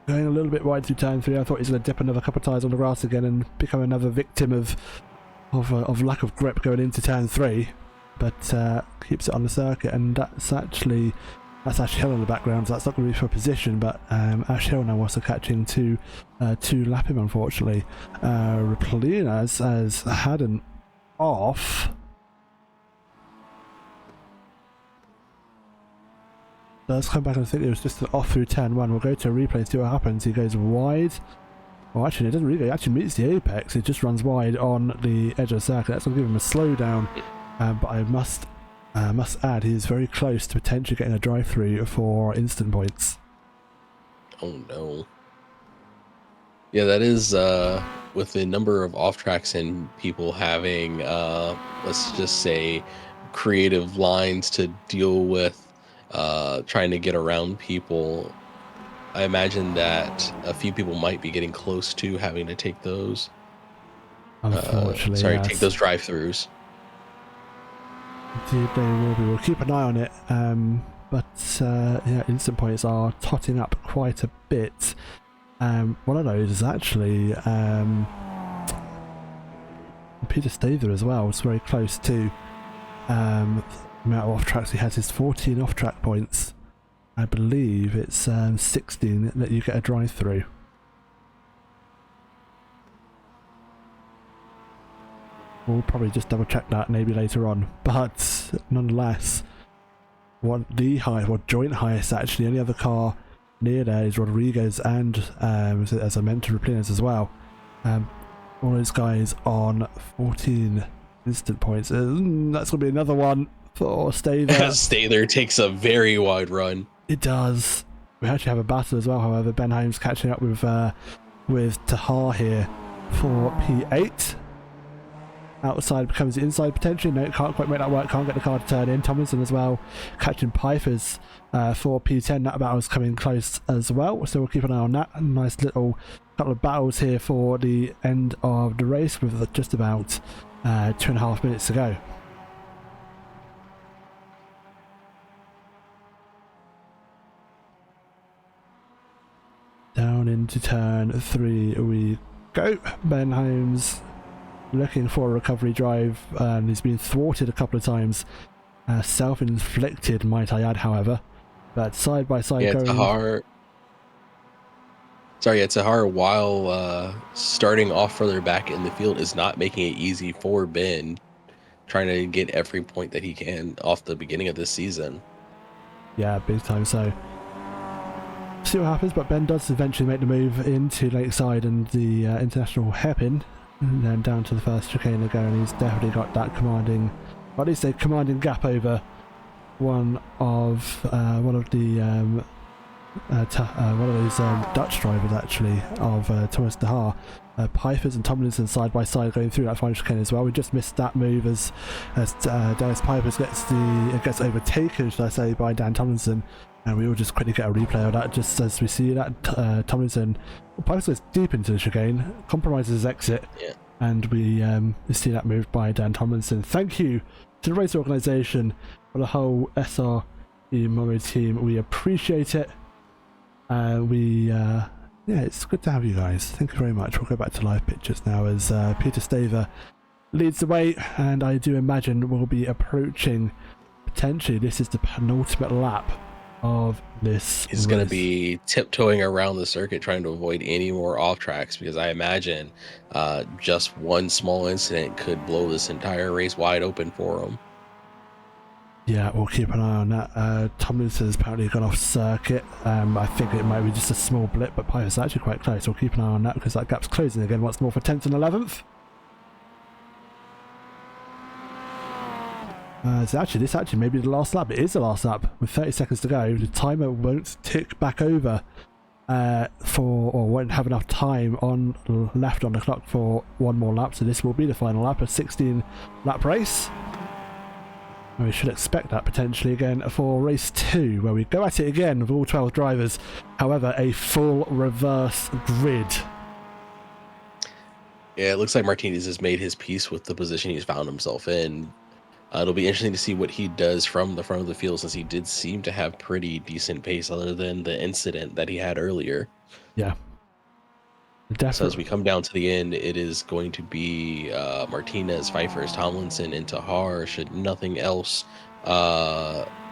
Going a little bit wide through turn 3. I thought he's going to dip another couple of tyres on the grass again and become another victim of lack of grip going into turn 3. But keeps it on the circuit, and that's actually Hill in the background. So that's not going to be for position, but Ash Hill now also catching to lap him, unfortunately. Raplina has had an off. Does come back and think it was just an off through turn 1. We'll go to a replay and see what happens. He goes wide. Well, actually, it doesn't really. It actually meets the apex. It just runs wide on the edge of the circuit. That's going to give him a slowdown. But I must add, he's very close to potentially getting a drive-through for instant points. Oh no. Yeah, that is with the number of off tracks and people having let's just say creative lines to deal with trying to get around people. I imagine that a few people might be getting close to having to take those Unfortunately, yes. take those drive-throughs. Indeed, they will be. We'll keep an eye on it. Yeah, instant points are totting up quite a bit. One of those is actually Peter Stather as well. It's very close to the amount of off tracks he has. His 14 off track points. I believe it's 16 that you get a drive through. We'll probably just double check that maybe later on, but nonetheless, joint highest actually. Any other car near there is Rodriguez and as I mentioned, Raplina's as well. All those guys on 14 instant points. That's going to be another one for Stather. Stather takes a very wide run. It does. We actually have a battle as well. However, Ben Holmes catching up with Tahar here for P8. Outside becomes the inside potentially. No, can't quite make that work. Can't get the car to turn in. Tomlinson as well catching Pipers for P10. That battle's coming close as well, so we'll keep an eye on that. A nice little couple of battles here for the end of the race with just about 2.5 minutes to go. Down into turn 3 we go. Ben Holmes looking for a recovery drive, and he's been thwarted a couple of times. Self-inflicted, might I add, however. But side by side going... Tahar, while starting off further back in the field, is not making it easy for Ben, trying to get every point that he can off the beginning of this season. Yeah, big time so. See what happens, but Ben does eventually make the move into Lakeside and the international hairpin, and then down to the first chicane to go, and he's definitely got that commanding, or at least a commanding gap over one of those Dutch drivers actually of Thomas de Haar. Pipers and Tomlinson side by side going through that final chicane as well. We just missed that move as Dennis Pipers gets overtaken, should I say, by Dan Tomlinson. And we will just quickly get a replay of that just as we see that Tomlinson, Pipers goes deep into the chicane, compromises his exit, and we see that move by Dan Tomlinson. Thank you to the race organisation, for the whole SR Momo team. We appreciate it. Yeah, it's good to have you guys. Thank you very much. We'll go back to live pictures now as Peter Stather leads the way, and I do imagine we'll be approaching, potentially, this is the penultimate lap of this. He's going to be tiptoeing around the circuit trying to avoid any more off tracks, because I imagine just one small incident could blow this entire race wide open for him. Yeah, we'll keep an eye on that. Tomlinson's apparently gone off circuit. I think it might be just a small blip, but Piper's actually quite close. We'll keep an eye on that because that gap's closing again once more for 10th and 11th. This actually may be the last lap. It is the last lap with 30 seconds to go. The timer won't tick back over or won't have enough time left on the clock for one more lap. So this will be the final lap, a 16 lap race. And we should expect that potentially again for race 2, where we go at it again with all 12 drivers. However, a full reverse grid. Yeah, it looks like Martinez has made his peace with the position he's found himself in. It'll be interesting to see what he does from the front of the field, since he did seem to have pretty decent pace other than the incident that he had earlier. Yeah. So as we Definitely. come down to the end, it is going to be Martinez, Pfeiffer, Tomlinson, and Tahar, should nothing else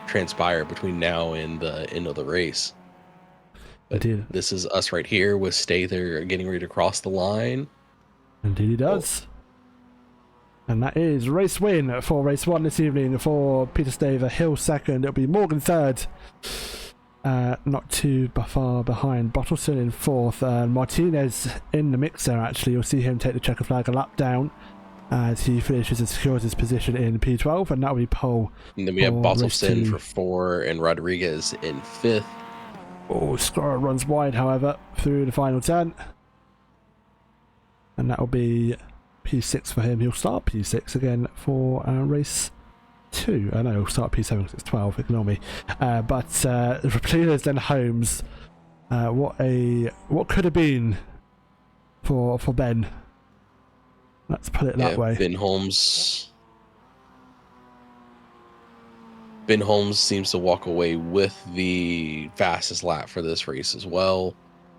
transpire between now and the end of the race. But Indeed. this is us right here with Stather getting ready to cross the line. Indeed he does. And that is race win for race 1 this evening for Peter Staver. Hill second. It'll be Morgan third. Not too far behind. Bottleson in fourth. Martinez in the mix there, actually. You'll see him take the checker flag a lap down as he finishes and secures his position in P12. And that will be pole. And then we have Bottleson for 4 and Rodriguez in 5th. Oh, Scorer runs wide, however, through the final turn. And that will be P6 for him. He'll start P6 again for race 2. I know he'll start P7 because it's 12, ignore me. But Replinas, then Holmes. What could have been for Ben. Let's put it that way. Ben Holmes seems to walk away with the fastest lap for this race as well.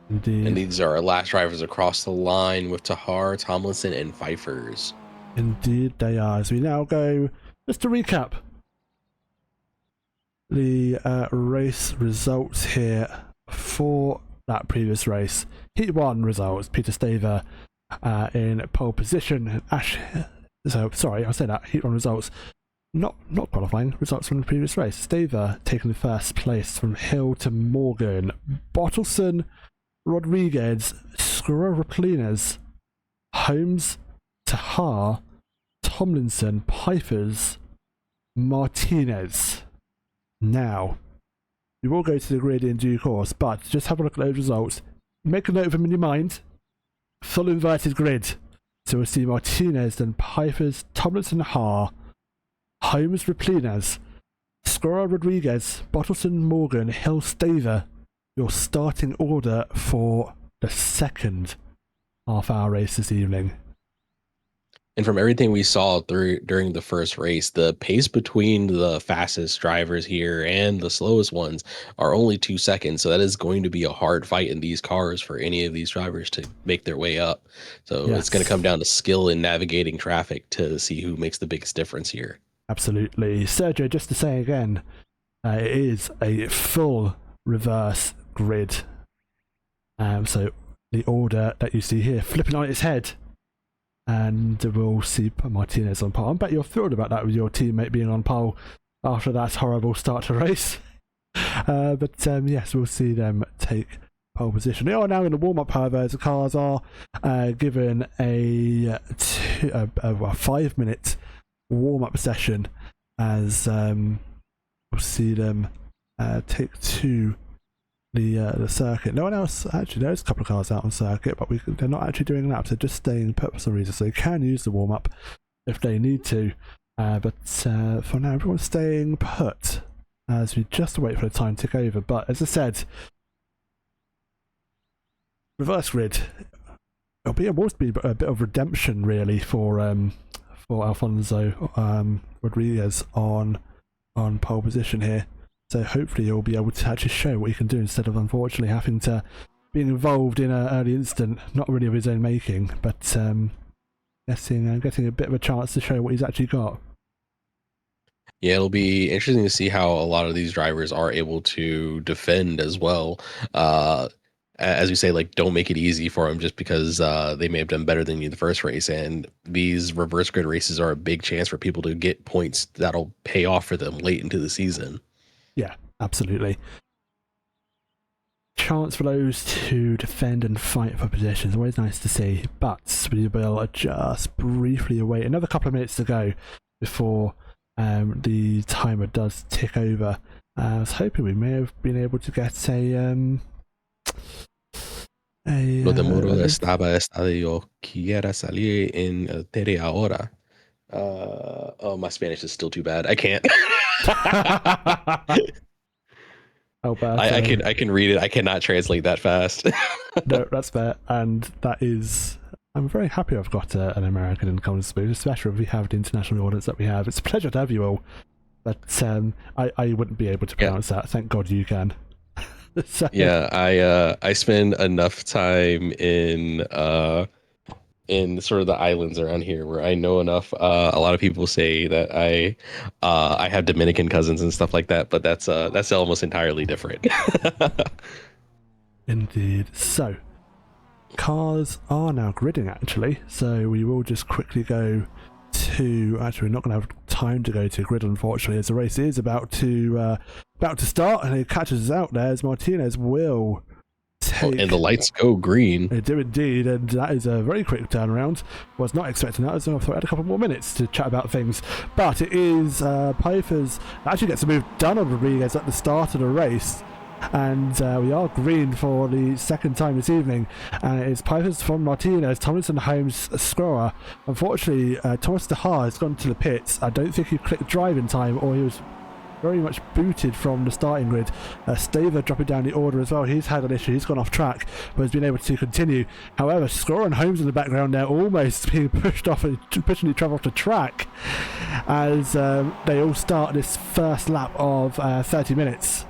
Indeed. And these are our last drivers across the line with Tahar, Tomlinson, and Pfeiffers. Indeed they are. As we now go, just to recap the race results here for that previous race. Heat 1 results, Peter Staver in pole position. Sorry, I said that. Heat 1 results. Not qualifying, results from the previous race. Staver taking the first place from Hill to Morgan. Bottleson, Rodriguez, Skoroplinas, Holmes, Tahar, Tomlinson, Pfeiffers, Martinez. Now, we will go to the grid in due course, but just have a look at those results. Make a note of them in your mind. Full inverted grid. So we'll see Martinez, then Pfeiffers, Tomlinson, Tahar, Holmes, Replinas, Scorer, Rodriguez, Bottleson, Morgan, Hill, Staver. Your starting order for the second half-hour race this evening. And from everything we saw during the first race, the pace between the fastest drivers here and the slowest ones are only 2 seconds. So that is going to be a hard fight in these cars for any of these drivers to make their way up. So It's going to come down to skill in navigating traffic to see who makes the biggest difference here. Absolutely. Sergio, just to say again, it is a full reverse grid. So the order that you see here, flipping on its head. And we'll see Martinez on pole. I bet you're thrilled about that with your teammate being on pole after that horrible start to race. Yes, we'll see them take pole position. They are now in the warm-up, however, as the cars are given a 5-minute warm-up session as we'll see them take to the circuit. No one else, actually, there's a couple of cars out on circuit, but they're not actually doing laps, they're just staying put for some reason, so they can use the warm-up if they need to. For now, everyone's staying put as we just wait for the time to tick over. But as I said, reverse grid, it'll be a bit of redemption really for Alfonso Rodriguez on pole position here. So hopefully he'll be able to actually show what he can do instead of unfortunately having to be involved in an early incident, not really of his own making, but getting a bit of a chance to show what he's actually got. Yeah, it'll be interesting to see how a lot of these drivers are able to defend as well. As you say, like, don't make it easy for them just because they may have done better than you the first race. And these reverse grid races are a big chance for people to get points that'll pay off for them late into the season. Yeah, absolutely. Chance for those to defend and fight for positions, always nice to see. But we will just briefly await another couple of minutes to go before the timer does tick over. I was hoping we may have been able to get Lo de Moro estaba estadio quiera salir en media hora. Oh, my Spanish is still too bad. I can't. Alberto. I can read it. I cannot translate that fast. No, that's fair, and that is. I'm very happy I've got an American in Common Spoon, especially if we have the international audience that we have. It's a pleasure to have you all, but I wouldn't be able to Yeah. pronounce that. Thank God you can. So, Yeah, I spend enough time in sort of the islands around here where I know enough. A lot of people say that I have Dominican cousins and stuff like that, but that's almost entirely different. indeed. So, cars are now gridding actually, so we will just quickly go to. Actually, we're not going to have time to go to grid, unfortunately, as the race is about to start, and it catches us out there as Martinez will take. And the lights go green. They do indeed, and that is a very quick turnaround. Was not expecting that, so I thought I had a couple more minutes to chat about things. But it is Pfeiffer's actually gets a move done on Rodriguez at the start of the race. And we are green for the second time this evening, and it is Pipers from Martinez, Tomlinson, Holmes, Scorer. Unfortunately, Thomas DeHaar has gone to the pits. I don't think he clicked drive in time, or he was very much booted from the starting grid. Staver dropping down the order as well. He's had an issue. He's gone off track, but has been able to continue. However, Scorer and Holmes in the background there, almost being pushed off and pushing each other off the track as they all start this first lap of 30 minutes.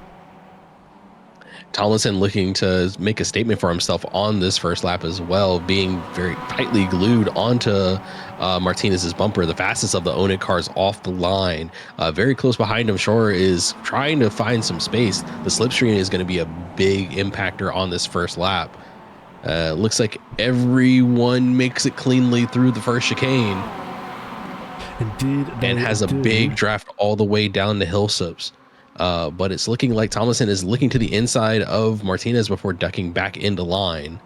Tomlinson looking to make a statement for himself on this first lap as well, being very tightly glued onto Martinez's bumper, the fastest of the oNiD cars off the line. Very close behind him, Shore is trying to find some space. The slipstream is going to be a big impactor on this first lap. Looks like everyone makes it cleanly through the first chicane. Indeed, and has a big draft all the way down the hill sips. But it's looking like Tomlinson is looking to the inside of Martinez before ducking back into line.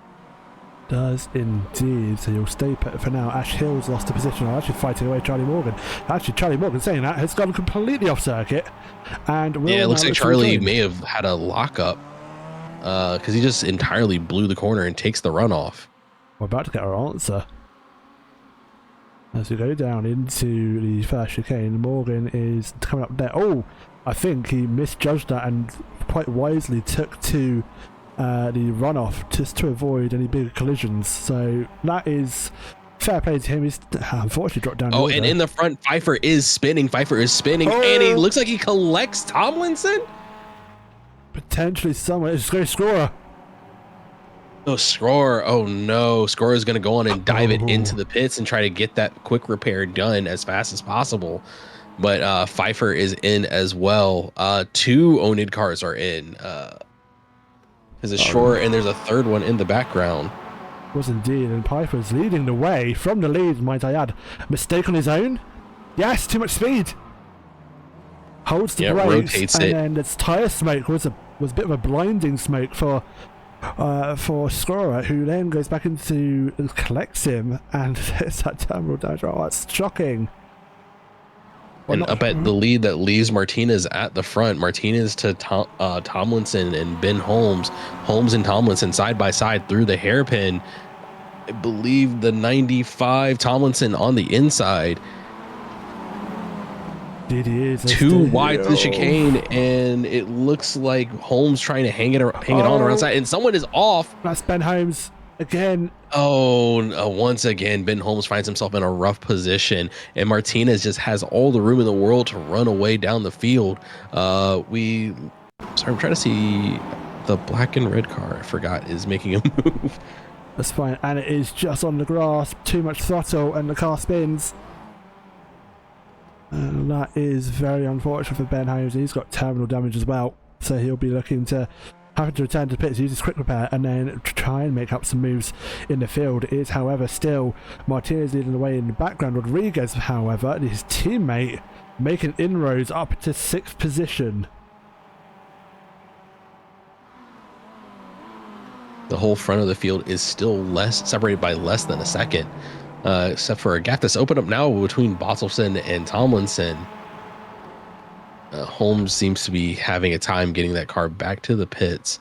Does indeed. So you'll stay put for now. Ash Hill's lost a position. Actually fighting away Charlie Morgan. Actually, Charlie Morgan, saying that, has gone completely off circuit. And yeah, it looks like Charlie may have had a lockup because he just entirely blew the corner and takes the runoff. We're about to get our answer. As we go down into the first chicane, Morgan is coming up there. Oh, I think he misjudged that and quite wisely took to the runoff just to avoid any big collisions. So that is fair play to him. He's unfortunately dropped down. Oh, and in the front, Pfeiffer is spinning, and he looks like he collects Tomlinson. Potentially somewhere. It's going to score. Oh, Scorer. Oh, no. Scorer is going to go on and dive it into the pits and try to get that quick repair done as fast as possible. But Pfeiffer is in as well. Two oNiD cars are in. There's a Shore, and there's a third one in the background. Was indeed, and Piper's leading the way from the lead, might I add. Mistake on his own? Yes, too much speed. Holds the brakes, rotates and it. then this tire smoke was a bit of a blinding smoke for Scorer, who then goes back into and collects him, and it's that terminal damage. Oh, that's shocking. And up at the lead that leaves Martinez at the front. Martinez to Tomlinson and Ben Holmes. Holmes and Tomlinson side by side through the hairpin. I believe the 95. Tomlinson on the inside. Too wide to the chicane, and it looks like Holmes trying to hang it on around side, and someone is off. That's Ben Holmes again. Oh, once again, Ben Holmes finds himself in a rough position, and Martinez just has all the room in the world to run away down the field. I'm trying to see the black and red car. I forgot is making a move. That's fine, and it is just on the grass. Too much throttle, and the car spins. And that is very unfortunate for Ben Holmes. He's got terminal damage as well, so he'll be looking to having to return to pits, use his quick repair, and then try and make up some moves in the field. It is, however, still Martinez leading the way in the background. Rodriguez, however, his teammate, making inroads up to 6th position. The whole front of the field is still separated by less than a second. Except for a gap that's opened up now between Bottelson and Tomlinson. Holmes seems to be having a time getting that car back to the pits.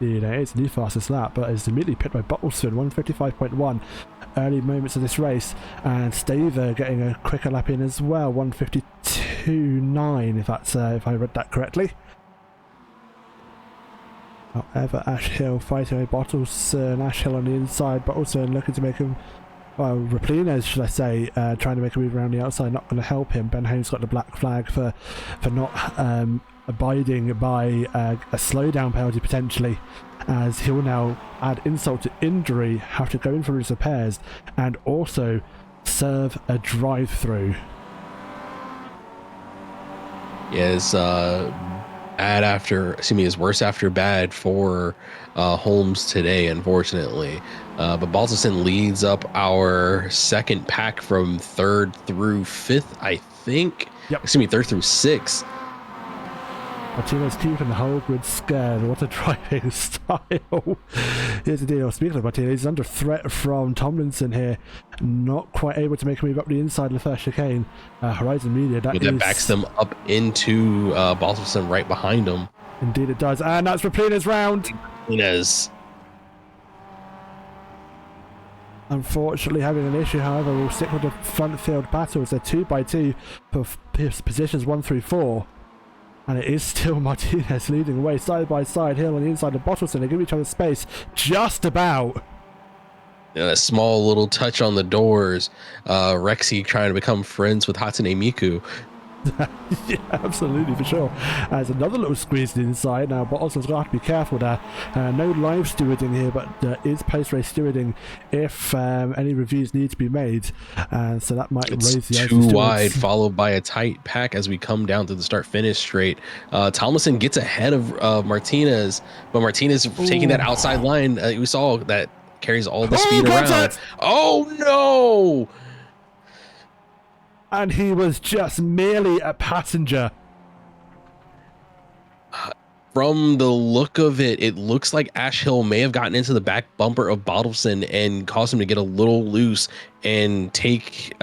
It's the fastest lap, but is immediately pit by Bottelson, 155.1. early moments of this race, and Staver getting a quicker lap in as well, 1:52.9 if I read that correctly. However, Ash Hill fighting with Bottleson, Ash Hill on the inside, Bottleson looking to make him, well, Raplinez should I say, trying to make a move around the outside, not going to help him. Ben Holmes got the black flag for not abiding by a slowdown penalty potentially, as he'll now add insult to injury, have to go in for his repairs, and also serve a drive-through. Yes, is worse after bad for Holmes today, unfortunately. But Baltison leads up our second pack from 3rd through 5th, I think. Yep. Excuse me, 3rd through 6th. Martinez keeping the whole grid scared. What a driving style. Here's the deal. Speaking of Martinez, he's under threat from Tomlinson here. Not quite able to make a move up the inside of the first chicane. Horizon Media, that backs them up into Baltison right behind them. Indeed it does. And that's Raplinez round. Raplinez. Unfortunately having an issue, however, we'll stick with the front field battles. They're 2x2 for positions 1 through 4. And it is still Martinez leading away side by side. Hill on the inside of Bottleson. They give each other space just about. Yeah, a small little touch on the doors. Rexy trying to become friends with Hatsune Miku. Yeah, absolutely, for sure. There's another little squeeze inside. Now, Bottleson's going to have to be careful there. No live stewarding here, but there is post-race stewarding if any reviews need to be made. So that might raise the too wide, followed by a tight pack as we come down to the start-finish straight. Tomlinson gets ahead of Martinez, but Martinez taking that outside line. We saw that carries all the speed around. Oh, no! And he was just merely a passenger. From the look of it, it looks like Ash Hill may have gotten into the back bumper of Bottleson and caused him to get a little loose and take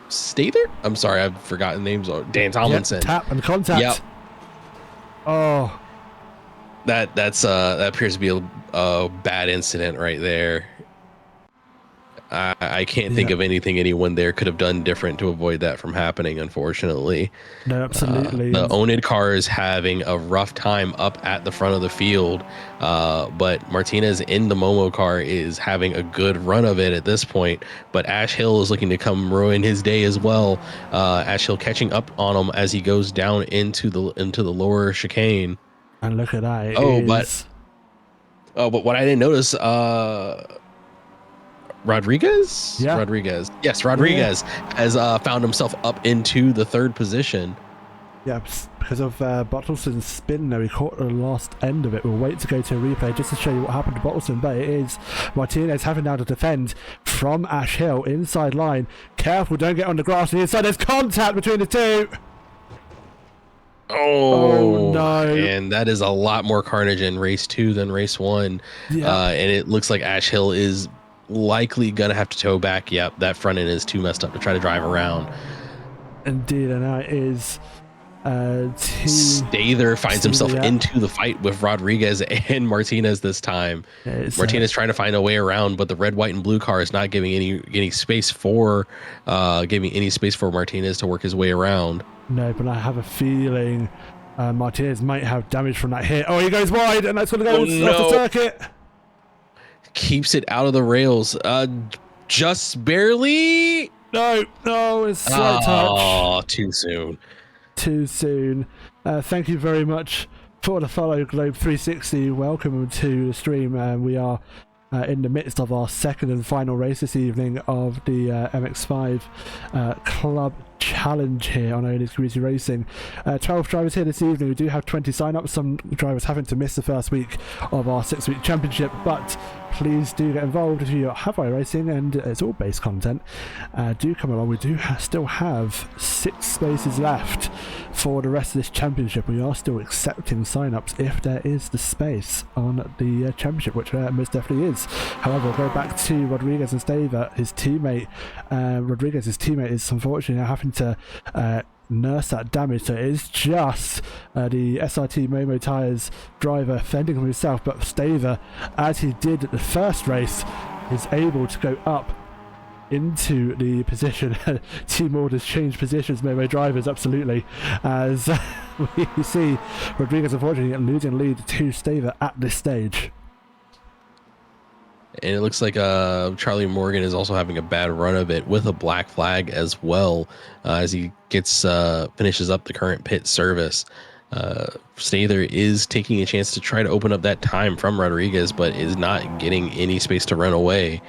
stay there. I'm sorry, I've forgotten names. Dan Tomlinson. Yep, tap and contact. Yep. Oh, that appears to be a bad incident right there. I can't think of anything anyone there could have done different to avoid that from happening, unfortunately. No, absolutely. The oNiD car is having a rough time up at the front of the field, but Martinez in the Momo car is having a good run of it at this point, but Ash Hill is looking to come ruin his day as well. Ash Hill catching up on him as he goes down into the lower chicane. And look at that. But what I didn't notice, Rodriguez? Yeah. Rodriguez. Yes, Rodriguez has found himself up into the 3rd position. Yeah, because of Bottleson's spin there, he caught the last end of it. We'll wait to go to a replay just to show you what happened to Bottleson, but it is Martinez having now to defend from Ash Hill, inside line. Careful, don't get on the grass on the inside. There's contact between the two. Oh no. And that is a lot more carnage in race 2 than race 1. Yeah. And it looks like Ash Hill is likely gonna have to tow back. Yep, that front end is too messed up to try to drive around. Indeed, and now it is Stather finds himself into the fight with Rodriguez and Martinez this time. Martinez trying to find a way around, but the red, white, and blue car is not giving any space for Martinez to work his way around. No, but I have a feeling Martinez might have damage from that hit. Oh, he goes wide, and that's going to go off the circuit. Keeps it out of the rails, just barely. No, it's slight touch. Oh, too soon. Thank you very much for the follow, Globe 360. Welcome to the stream. We are in the midst of our second and final race this evening of the MX5 Club Challenge here on oNiD Community Racing. 12 drivers here this evening. We do have 20 sign-ups. Some drivers having to miss the first week of our 6-week championship, but please do get involved if you have iRacing, and it's all base content. Do come along. We do still have 6 spaces left for the rest of this championship. We are still accepting sign-ups if there is the space on the championship, which most definitely is. However, we'll go back to Rodriguez and Staver. His teammate, Rodriguez's teammate, is unfortunately now having to nurse that damage, so it is just the SRT Momo Tyres driver fending for himself, but Staver, as he did at the first race, is able to go up into the position. Team orders change positions, Momo drivers, absolutely. As we see Rodriguez unfortunately losing lead to Staver at this stage. And it looks like Charlie Morgan is also having a bad run of it with a black flag as well, as he gets finishes up the current pit service. Stather is taking a chance to try to open up that time from Rodriguez, but is not getting any space to run away.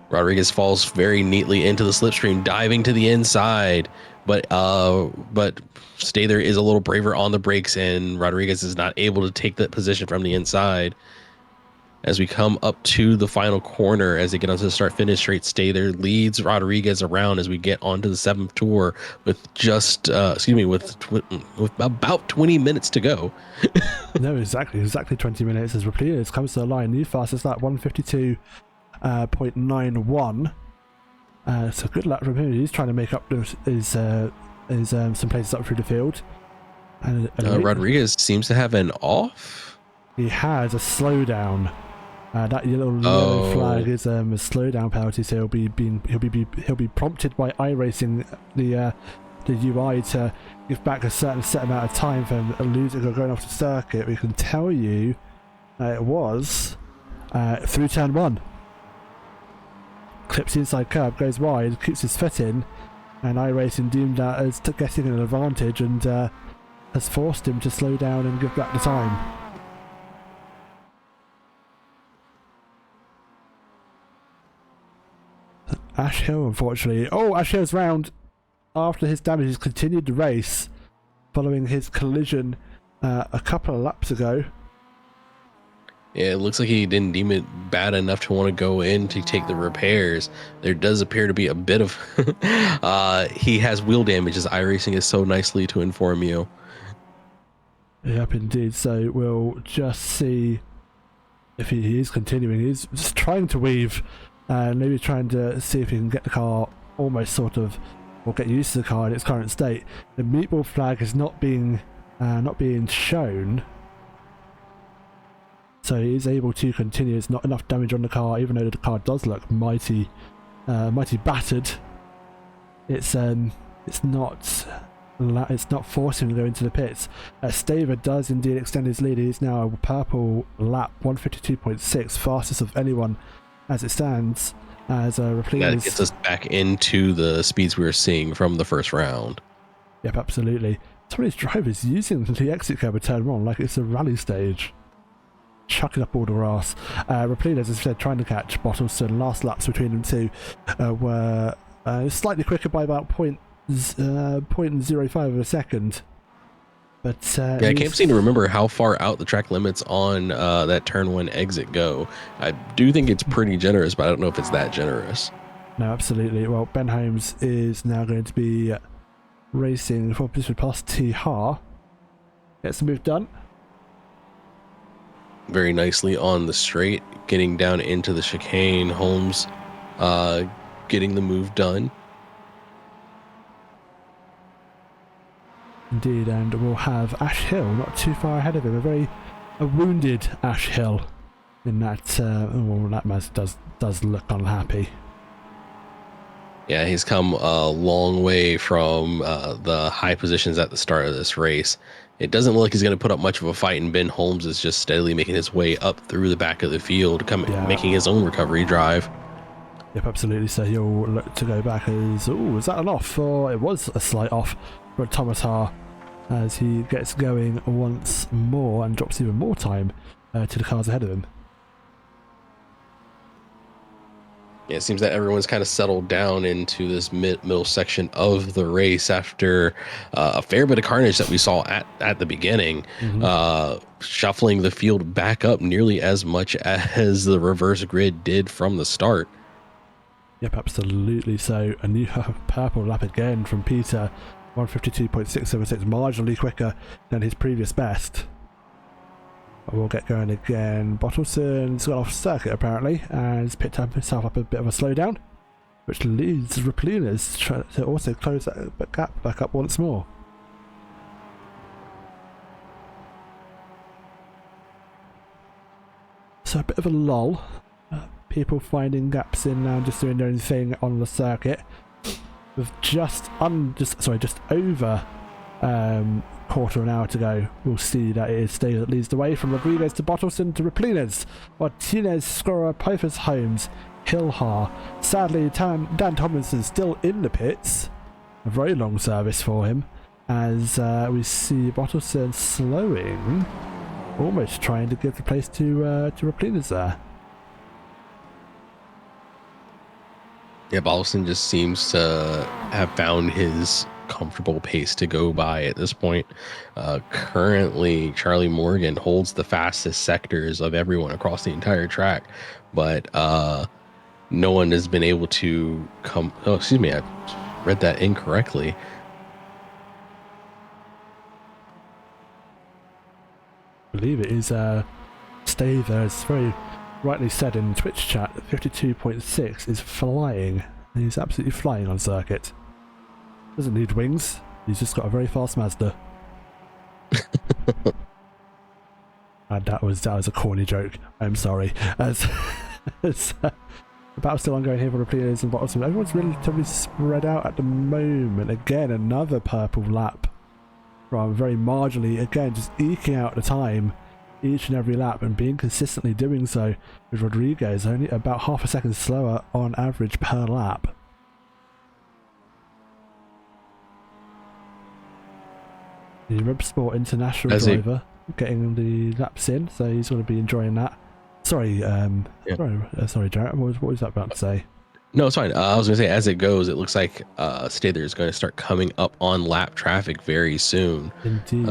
Rodriguez falls very neatly into the slipstream, diving to the inside, but Stather is a little braver on the brakes, and Rodriguez is not able to take that position from the inside. As we come up to the final corner, as they get onto the start-finish straight, Stather leads Rodriguez around as we get onto the 7th tour with just, with about 20 minutes to go. No, exactly 20 minutes as Rapides comes to the line. New fastest lap, 152.91. So good luck from him. He's trying to make up his some places up through the field. And Rodriguez seems to have an off. He has a slowdown. That yellow flag is a slowdown penalty, so he'll be prompted by iRacing the UI to give back a certain set amount of time for him losing or going off the circuit. We can tell you it was through turn 1. Clips the inside curb, goes wide, keeps his foot in, and iRacing deemed that as getting an advantage and has forced him to slow down and give back the time. Ash Hill, unfortunately. Oh, Ash Hill's round after his damage has continued the race following his collision a couple of laps ago. Yeah, it looks like he didn't deem it bad enough to want to go in to take the repairs. There does appear to be a bit of he has wheel damage, as iRacing is so nicely to inform you. Yep, indeed. So we'll just see if he is continuing. He's just trying to weave, maybe trying to see if he can get the car almost sort of, or get used to the car in its current state. The meatball flag is not being shown, so he is able to continue. There's not enough damage on the car, even though the car does look mighty battered. It's not forcing him to go into the pits. Staver does indeed extend his lead. He's now a purple lap, 152.6, fastest of anyone as it stands. As that gets us back into the speeds we were seeing from the first round. Yep, absolutely. Some of these drivers using the exit curb and turn on like it's a rally stage, chucking up all the grass. Rapides, as I said, trying to catch Bottleston. Last laps between them two were slightly quicker by about 0.05 of a second. But I can't seem to remember how far out the track limits on that turn 1 exit go. I do think it's pretty generous, but I don't know if it's that generous. No, absolutely. Well, Ben Holmes is now going to be racing for position past T Har. Gets the move done. Very nicely on the straight, getting down into the chicane. Holmes getting the move done. Indeed, and we'll have Ash Hill not too far ahead of him. A wounded Ash Hill in that. That man does look unhappy. Yeah, he's come a long way from the high positions at the start of this race. It doesn't look like he's going to put up much of a fight, and Ben Holmes is just steadily making his way up through the back of the field, making his own recovery drive. Yep, absolutely. So he'll look to go back as... Oh, is that an off? Or it was a slight off for Thomas Har as he gets going once more and drops even more time to the cars ahead of him. Yeah, it seems that everyone's kind of settled down into this middle section of the race after a fair bit of carnage that we saw at the beginning, shuffling the field back up nearly as much as the reverse grid did from the start. Yep, absolutely. So a new purple lap again from Peter, 152.676, marginally quicker than his previous best. We'll get going again. Bottleston's got off circuit apparently and has picked up himself up a bit of a slowdown, which leads Rapides to also close that gap back up once more. So a bit of a lull people finding gaps in now and just doing their own thing on the circuit. With just over quarter an hour to go, we'll see that it is Stay that leads the way from Rodriguez to Bottleson to Raplinas, Martinez, Scorer, Pipers, Holmes, Hillhar. Sadly, Dan Tomlinson still in the pits. A very long service for him, as we see Bottleson slowing, almost trying to give the place to Raplinas there. Yeah, Bottleson just seems to have found his comfortable pace to go by at this point. Currently, Charlie Morgan holds the fastest sectors of everyone across the entire track, but no one has been able to come. Oh, excuse me, I read that incorrectly. I believe it is Stay there. It's very rightly said in Twitch chat that 52.6 is flying. He's absolutely flying on circuit. Doesn't need wings. He's just got a very fast Mazda. And that was a corny joke. I'm sorry. As the battle's still ongoing here for the players and Bottleson. Everyone's relatively spread out at the moment. Again, another purple lap from very marginally, again, just eking out the time each and every lap and being consistently doing so, with Rodriguez only about half a second slower on average per lap. The Rib Sport International driver getting the laps in, so he's going to be enjoying that. Sorry, sorry, Jarrett. What was that about to say? No, it's fine. I was going to say, as it goes, it looks like Stather is going to start coming up on lap traffic very soon. Indeed.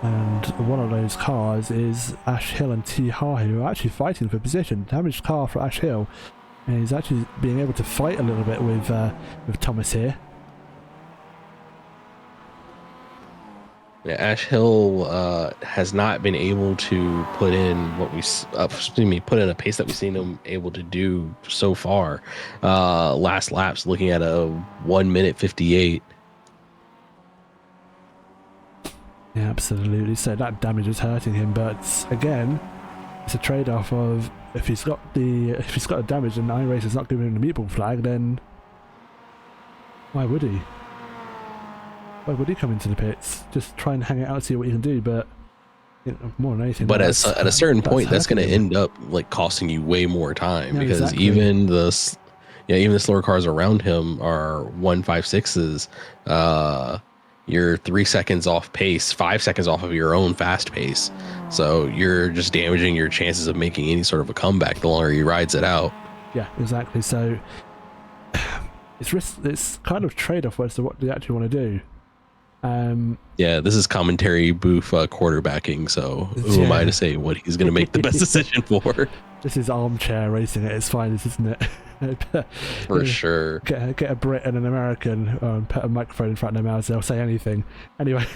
And one of those cars is Ash Hill and T. Har, who are actually fighting for position. Damaged car for Ash Hill, and he's actually being able to fight a little bit with Thomas here. Yeah, Ash Hill has not been able to put in put in a pace that we've seen him able to do so far. Last lap's looking at a 1:58. Yeah, absolutely. So that damage is hurting him, but again, it's a trade-off of if he's got the damage and iRacing's not giving him the meatball flag, then why would he? Why would he come into the pits? Just try and hang it out, see what he can do, but more than anything. But at a certain point, that's going to end up like costing you way more time, because even the slower cars around him are 1.56s. You're 3 seconds off pace, 5 seconds off of your own fast pace. So you're just damaging your chances of making any sort of a comeback the longer he rides it out. Yeah, exactly. So it's kind of trade-off as to what they actually want to do. Yeah, this is commentary booth quarterbacking, so who am I to say what he's going to make the best decision for? This is armchair racing at its finest, isn't it? For sure. Get a Brit and an American, put a microphone in front of their mouths, they'll say anything. Anyway.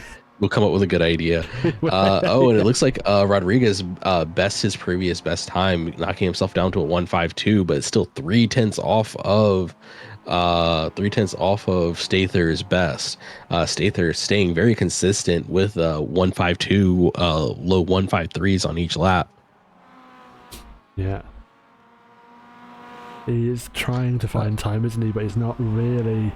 We'll come up with a good idea. And it looks like Rodriguez best his previous best time, knocking himself down to a 1.52, but still 0.3 off of 0.3 off of Stather's best. Stather staying very consistent with 1.52, low 1.53s on each lap. Yeah. He is trying to find time, isn't he? But he's not really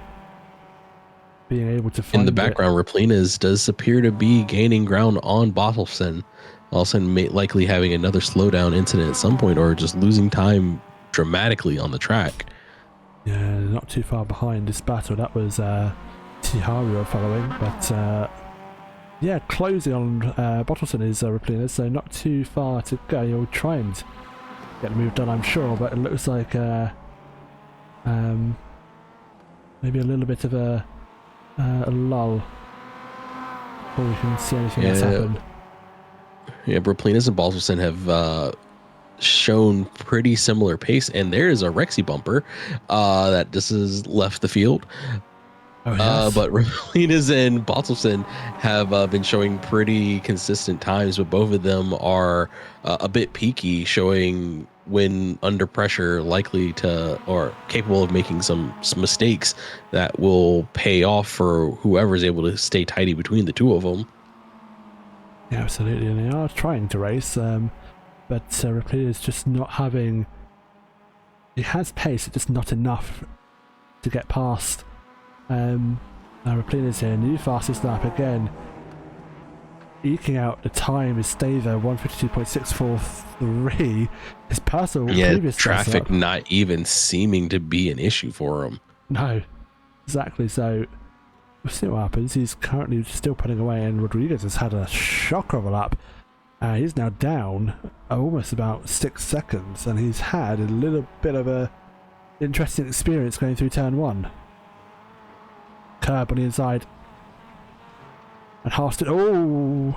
being able to find in the background, Raplinas does appear to be gaining ground on Bottleson. All of a sudden, likely having another slowdown incident at some point, or just losing time dramatically on the track. Yeah, not too far behind this battle. That was Tiharu following, but yeah, closing on Bottleson is Raplinas, so not too far to go. He'll try and get the move done, I'm sure, but it looks like maybe a little bit of a lull before we can see anything else happen. Yeah, Raplinas and Bottleson have shown pretty similar pace, and there is a Rexy bumper that just has left the field. Oh, yes. But Raplinas and Bottleson have been showing pretty consistent times, but both of them are a bit peaky, showing when under pressure likely to or capable of making some mistakes that will pay off for whoever is able to stay tidy between the two of them. Yeah, absolutely, and they are trying to race, but Raplinas is just not having he has pace, it's just not enough to get past. Raplina's here, new fastest lap again. Eking out the time is stay there, 152.643. His personal previous traffic up. not even seeming to be an issue for him. No, exactly. So we'll see what happens. He's currently still putting away, and Rodriguez has had a shocker of a lap. He's now down almost about 6 seconds, and he's had a little bit of a interesting experience going through turn 1. Curb on the inside. And Harston, oh,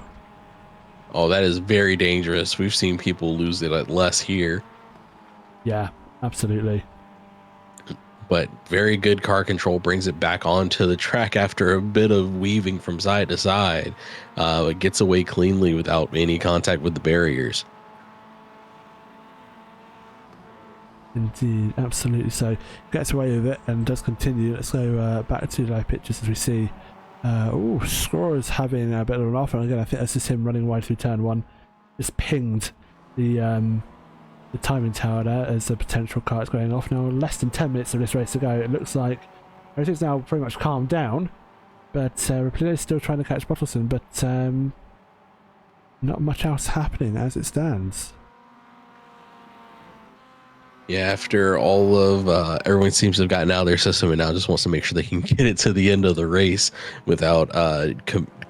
that is very dangerous. We've seen people lose it at less here. Yeah, absolutely. But very good car control, brings it back onto the track after a bit of weaving from side to side. It gets away cleanly without any contact with the barriers. Indeed, absolutely. So gets away with it and does continue. Let's go back to the live pictures as we see. Score is having a bit of an off, and again I think that's just him running wide through turn 1. Just pinged the timing tower there as the potential car is going off. Now less than 10 minutes of this race to go. It looks like everything's now pretty much calmed down, but Raplina is still trying to catch Bottleson, but not much else happening as it stands. Yeah, after all of everyone seems to have gotten out of their system and now just wants to make sure they can get it to the end of the race without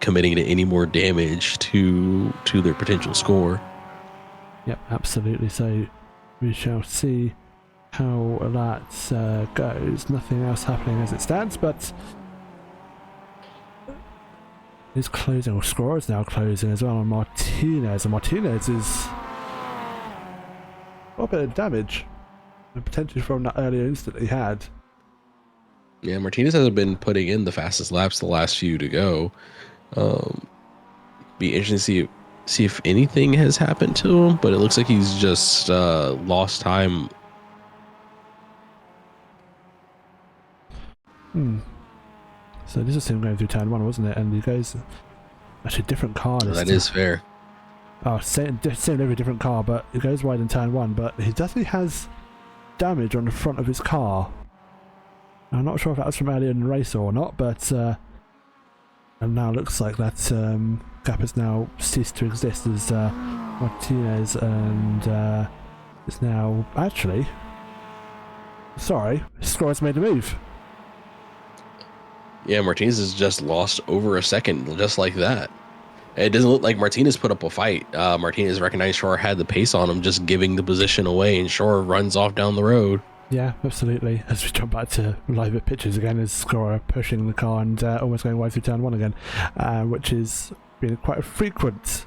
committing to any more damage to their potential score. Yep, absolutely. So we shall see how that goes. Nothing else happening as it stands, but is closing, or score is now closing as well on Martinez, and Martinez is a bit of damage. And potentially from that earlier incident he had. Yeah, Martinez hasn't been putting in the fastest laps the last few to go. Be interesting to see if anything has happened to him, but it looks like he's just lost time. So this is him going through turn 1, wasn't it? And he goes actually different car. That is fair. Oh, same every different car, but he goes wide in turn 1, but he definitely has damage on the front of his car. I'm not sure if that was from earlier in the race or not, but and now looks like that gap has now ceased to exist as Martinez and is now actually Score has made a move. Yeah, Martinez has just lost over a second just like that. It doesn't look like Martinez put up a fight. Martinez recognized Shore had the pace on him, just giving the position away, and Shore runs off down the road. Yeah, absolutely. As we jump back to live at pictures again, as Scorer pushing the car and almost going wide through turn 1 again, which has been quite a frequent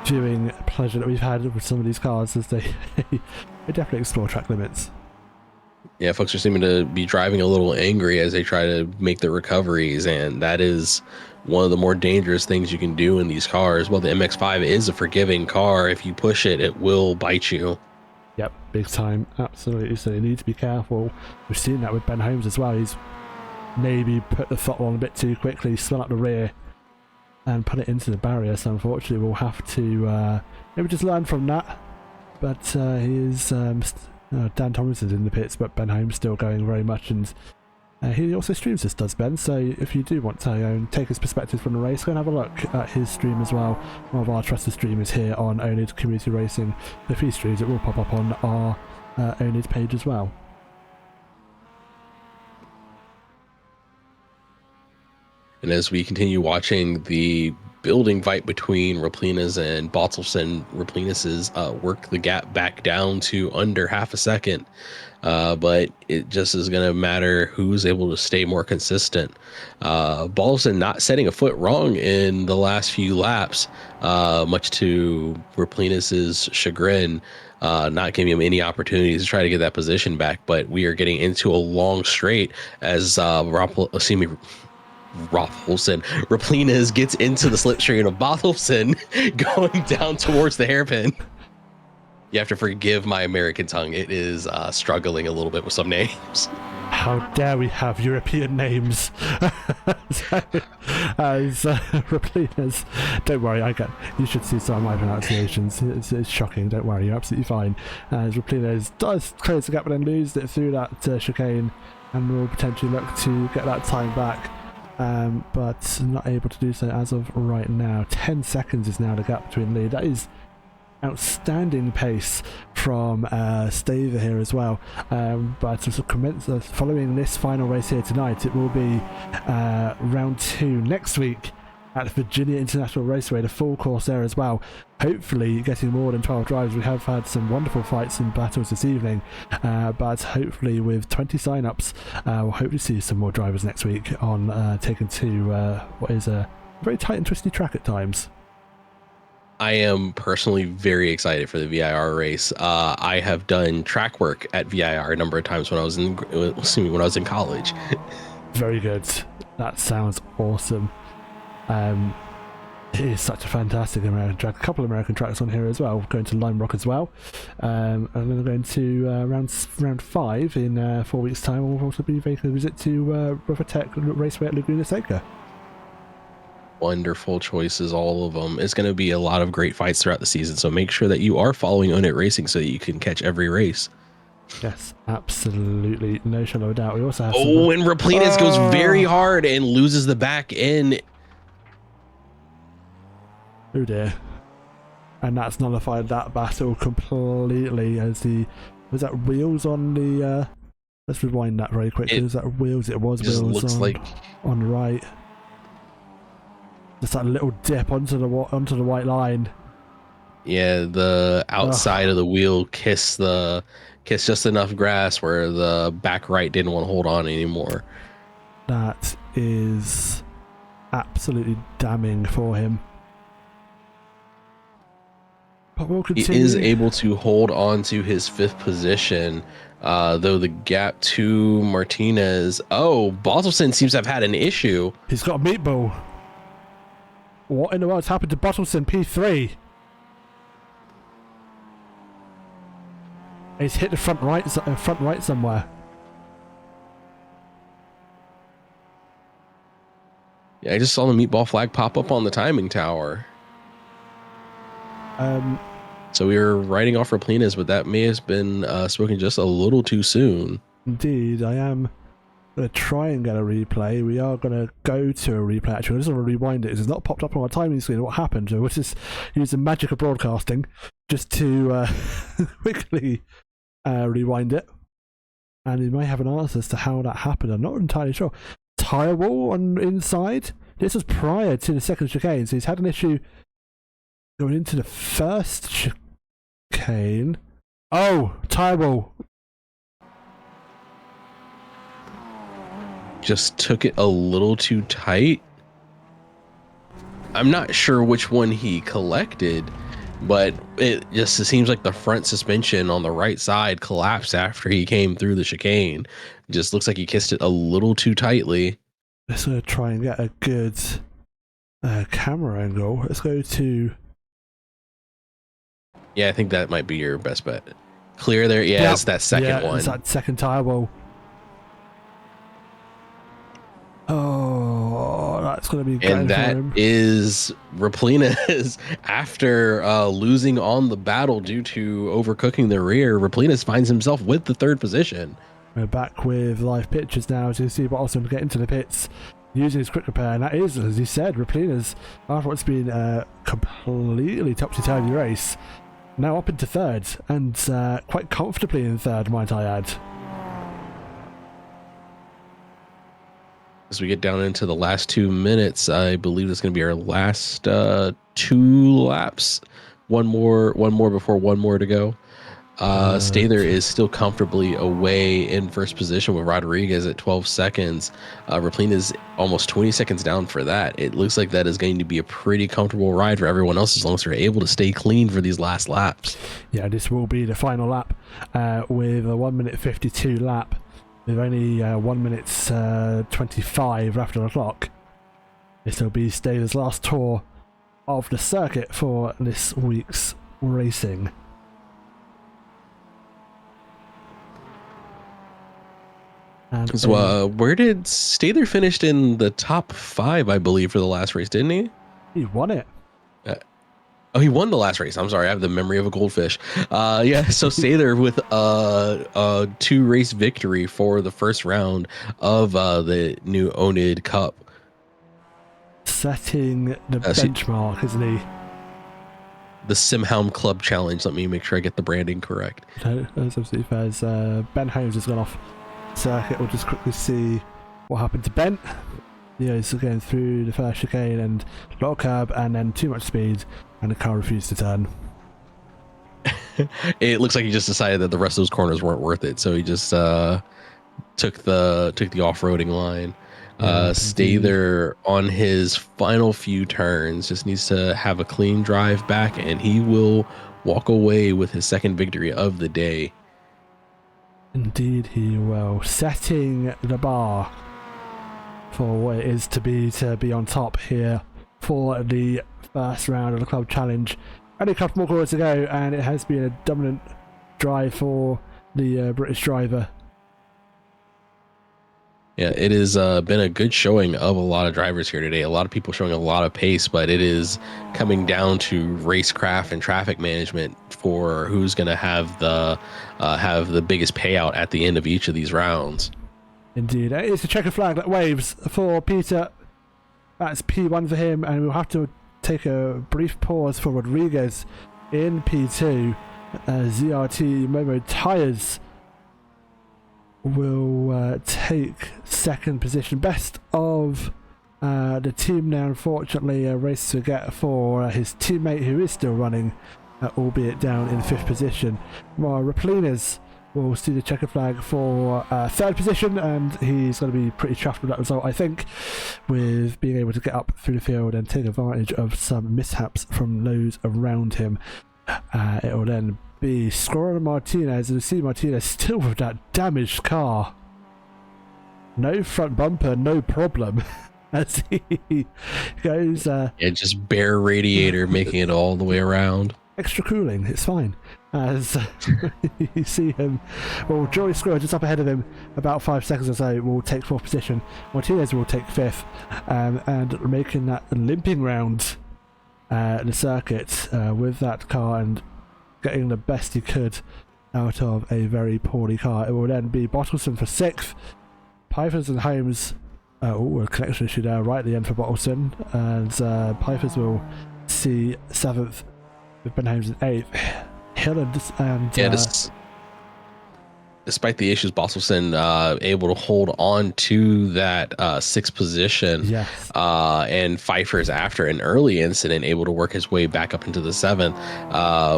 viewing pleasure that we've had with some of these cars as they definitely explore track limits. Yeah, folks are seeming to be driving a little angry as they try to make the recoveries, and that is one of the more dangerous things you can do in these cars. Well, the MX-5 is a forgiving car. If you push it, it will bite you. Yep, big time, absolutely. So you need to be careful. We've seen that with Ben Holmes as well. He's maybe put the throttle on a bit too quickly, spun up the rear, and put it into the barrier. So unfortunately, we'll have to maybe just learn from that. But he is Dan Tomlinson's in the pits, but Ben Holmes still going very much, and he also streams this, does Ben. So if you do want to take his perspective from the race, go and have a look at his stream as well. One of our trusted streamers here on oNiD Community Racing. If he streams, it will pop up on our oNiD page as well. And as we continue watching the building fight between Raplina's and Bottleson, Raplina's work the gap back down to under half a second. But it just is going to matter who's able to stay more consistent. Bottleson not setting a foot wrong in the last few laps, much to Raplina's chagrin, not giving him any opportunities to try to get that position back. But we are getting into a long straight as Raplina's gets into the slipstream of Bottleson going down towards the hairpin. You have to forgive my American tongue. It is struggling a little bit with some names. How dare we have European names? So, as Replinas. Don't worry, you should see some of my pronunciations. It's shocking. Don't worry, you're absolutely fine. As Replinas does close the gap and then lose it through that chicane, and will potentially look to get that time back. But not able to do so as of right now. 10 seconds is now the gap between lead. That is outstanding pace from Staver here as well. But following this final race here tonight, it will be round 2 next week at Virginia International Raceway, the full course there as well. Hopefully getting more than 12 drivers. We have had some wonderful fights and battles this evening, but hopefully with 20 sign-ups, we'll hopefully see some more drivers next week on taking to what is a very tight and twisty track at times. I am personally very excited for the VIR race. I have done track work at VIR a number of times when I was in college. Very good. That sounds awesome. It is such a fantastic American track. A couple of American tracks on here as well. Going to Lime Rock as well, and then going to round 5 in 4 weeks' time. We'll also be making a visit to WeatherTech Raceway at Laguna Seca. Wonderful choices, all of them. It's going to be a lot of great fights throughout the season, so make sure that you are following oNiD Racing so that you can catch every race. Yes, absolutely, no shadow of doubt. We also have and Replinas goes very hard and loses the back end. Oh dear. And that's nullified that battle completely as was that wheels on the let's rewind that very quickly. Was that wheels? It was wheels looks on the right. Just that little dip onto the white line. Yeah, the outside of the wheel kissed just enough grass where the back right didn't want to hold on anymore. That is absolutely damning for him. But we'll continue. He is able to hold on to his 5th position, though the gap to Martinez. Oh, Bottleson seems to have had an issue. He's got a meatball. What in the world's happened to Bottleson P3? He's hit the front right somewhere. Yeah, I just saw the meatball flag pop up on the timing tower. So we were writing off Replinas, but that may have been spoken just a little too soon. Indeed, I am going to try and get a replay. We are going to go to a replay, actually. I just want to rewind it. It's not popped up on our timing screen what happened. So we'll just use the magic of broadcasting just to quickly rewind it. And we may have an answer as to how that happened. I'm not entirely sure. Tyre wall on inside. This was prior to the second chicane, so he's had an issue going into the first chicane. Oh, tyre wall. Just took it a little too tight. I'm not sure which one he collected, but it seems like the front suspension on the right side collapsed after he came through the chicane. Just looks like he kissed it a little too tightly. Let's try and get a good camera angle. Let's go to... Yeah, I think that might be your best bet. Clear there. Yeah, it's that second one. It's that second tyre wall. Oh, that's going to be great. And that is Replinas after losing on the battle due to overcooking the rear. Replinas finds himself with the 3rd position. We're back with live pictures now to see Bottleson get into the pits using his quick repair. And that is, as he said, Replinas, after what's been a completely topsy-turvy race, now up into 3rd and quite comfortably in 3rd, might I add. As we get down into the last 2 minutes, I believe it's going to be our last 2 laps. One more before one more to go. Stather is still comfortably away in 1st position with Rodriguez at 12 seconds. Replina is almost 20 seconds down for that. It looks like that is going to be a pretty comfortable ride for everyone else as long as they're able to stay clean for these last laps. Yeah, this will be the final lap with a 1 minute 52 lap. With only 1 minute 25 left on the clock. This will be Stather's last tour of the circuit for this week's racing. And So, where did Stather finished in the top 5, I believe, for the last race, didn't he? he won it. Oh, he won the last race. I'm sorry, I have the memory of a goldfish. Yeah, so Stather with a 2-race victory for the first round of the new oNiD Cup. Setting the benchmark, isn't he? The SimHound Club Challenge. Let me make sure I get the branding correct. No, that's absolutely fair. As Ben Holmes has gone off circuit, we'll just quickly see what happened to Ben. Yeah, he's going through the first chicane and a lot of curb and then too much speed, and the car refused to turn. It looks like he just decided that the rest of those corners weren't worth it, so he just took the off-roading line. Stather on his final few turns just needs to have a clean drive back, and he will walk away with his second victory of the day. Indeed he will. Setting the bar for what it is to be on top here for the first round of the club challenge. Only a couple more corners to go, and it has been a dominant drive for the British driver. Yeah, it has been a good showing of a lot of drivers here today. A lot of people showing a lot of pace, but it is coming down to racecraft and traffic management for who's going to have the biggest payout at the end of each of these rounds. Indeed, it's a checker flag that waves for Peter. That's P1 for him, and we'll have to take a brief pause for Rodriguez in P2. ZRT Momo Tires will take second position. Best of the team now, unfortunately, a race to get for his teammate who is still running, albeit down in 5th position. While Raplinas will see the checker flag for 3rd position, and he's going to be pretty chuffed with that result, I think, with being able to get up through the field and take advantage of some mishaps from those around him. It will then be Scorer and Martinez, and we see Martinez still with that damaged car. No front bumper, no problem. As he goes... yeah, just bare radiator making it all the way around. Extra cooling, it's fine. As you see him, well, Joey Squirrel just up ahead of him, about 5 seconds or so, will take 4th position. Martinez will take 5th, and making that limping round the circuit with that car and getting the best he could out of a very poorly car. It will then be Bottleson for 6th, Pipers and Holmes. A connection issue there right at the end for Bottleson, and Pipers will see 7th with Ben Holmes in 8th. Hill and yeah, despite the issues, Bottleson able to hold on to that 6th position. Yes. And Pfeiffer's, after an early incident, able to work his way back up into the 7th.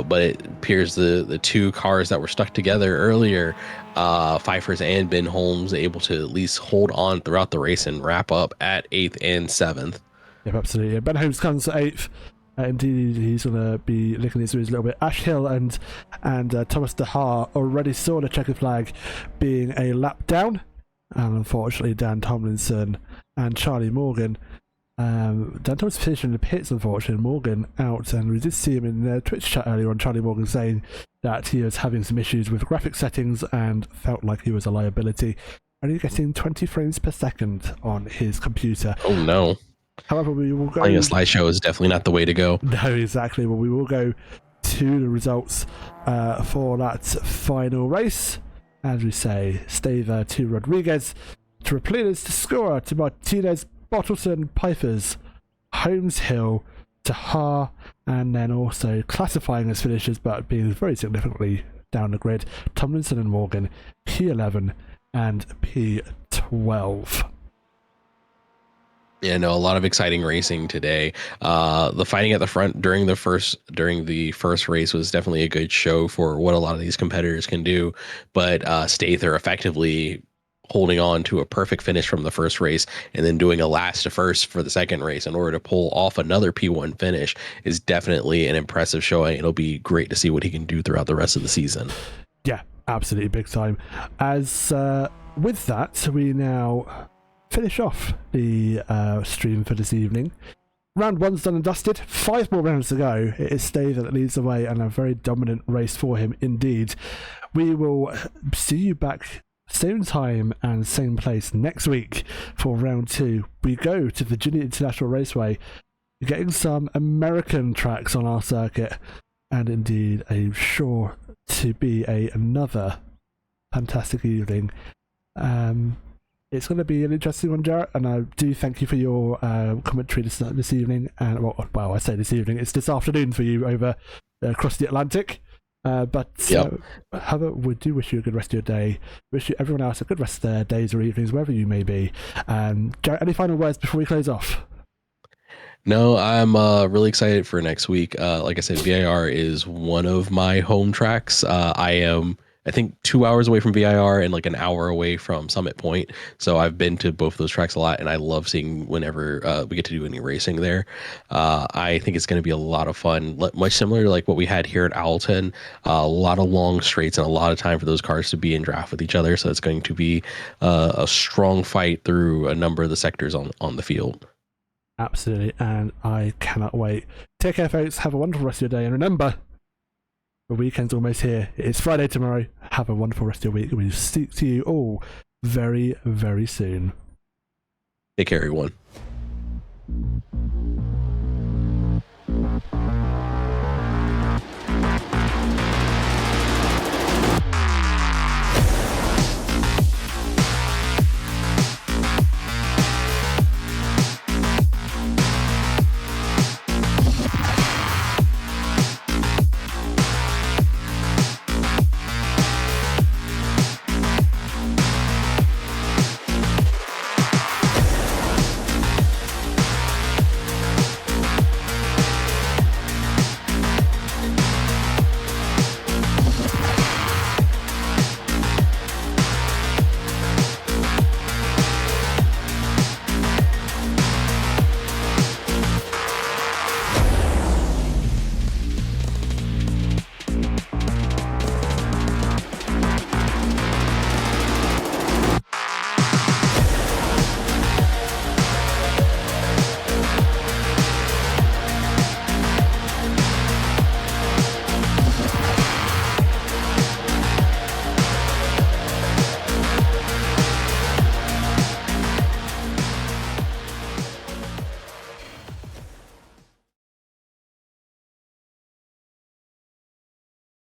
But it appears the 2 cars that were stuck together earlier, Pfeiffer's and Ben Holmes, able to at least hold on throughout the race and wrap up at 8th and 7th. Yep, absolutely. Ben Holmes comes to 8th. Indeed, he's going to be licking his wounds a little bit. Ash Hill and Thomas DeHaar already saw the checkered flag being a lap down, and unfortunately Dan Tomlinson and Charlie Morgan. Dan Tomlinson finished in the pits, unfortunately, Morgan out, and we did see him in the Twitch chat earlier on, Charlie Morgan saying that he was having some issues with graphic settings and felt like he was a liability. Only getting 20 frames per second on his computer. Oh no. However, we will go... Playing a slideshow is definitely not the way to go. No, exactly. Well, we will go to the results for that final race. As we say, Stather to Rodriguez, to Raplinas, to Scorer, to Martinez, Bottleson, Pipers, Holmes, Hill, to Haar, and then also classifying as finishers, but being very significantly down the grid, Tomlinson and Morgan, P11 and P12. Yeah, no, a lot of exciting racing today. The fighting at the front during the first race was definitely a good show for what a lot of these competitors can do. But Stather effectively holding on to a perfect finish from the first race and then doing a last to first for the second race in order to pull off another P1 finish is definitely an impressive showing. It'll be great to see what he can do throughout the rest of the season. Yeah, absolutely big time. As with that, we now finish off the stream for this evening. Round 1's done and dusted. 5 more rounds to go. It is Stather that leads the way, and a very dominant race for him indeed. We will see you back same time and same place next week for round 2. We go to Virginia International Raceway, getting some American tracks on our circuit, and indeed sure to be another fantastic evening. It's going to be an interesting one, Jarrett, and I do thank you for your commentary this evening. And well, I say this evening, it's this afternoon for you over across the Atlantic. However, we do wish you a good rest of your day. Wish you everyone else a good rest of their days or evenings, wherever you may be. Jarrett, any final words before we close off? No, I'm really excited for next week. Like I said, VIR is one of my home tracks. I am, I think, 2 hours away from VIR and like an hour away from Summit Point. So I've been to both those tracks a lot, and I love seeing whenever we get to do any racing there. I think it's going to be a lot of fun, much similar to like what we had here at Oulton. A lot of long straights and a lot of time for those cars to be in draft with each other. So it's going to be a strong fight through a number of the sectors on the field. Absolutely, and I cannot wait. Take care, folks. Have a wonderful rest of your day, and remember, the weekend's almost here. It's Friday tomorrow. Have a wonderful rest of your week, and we'll speak to you all very, very soon. Take care, everyone.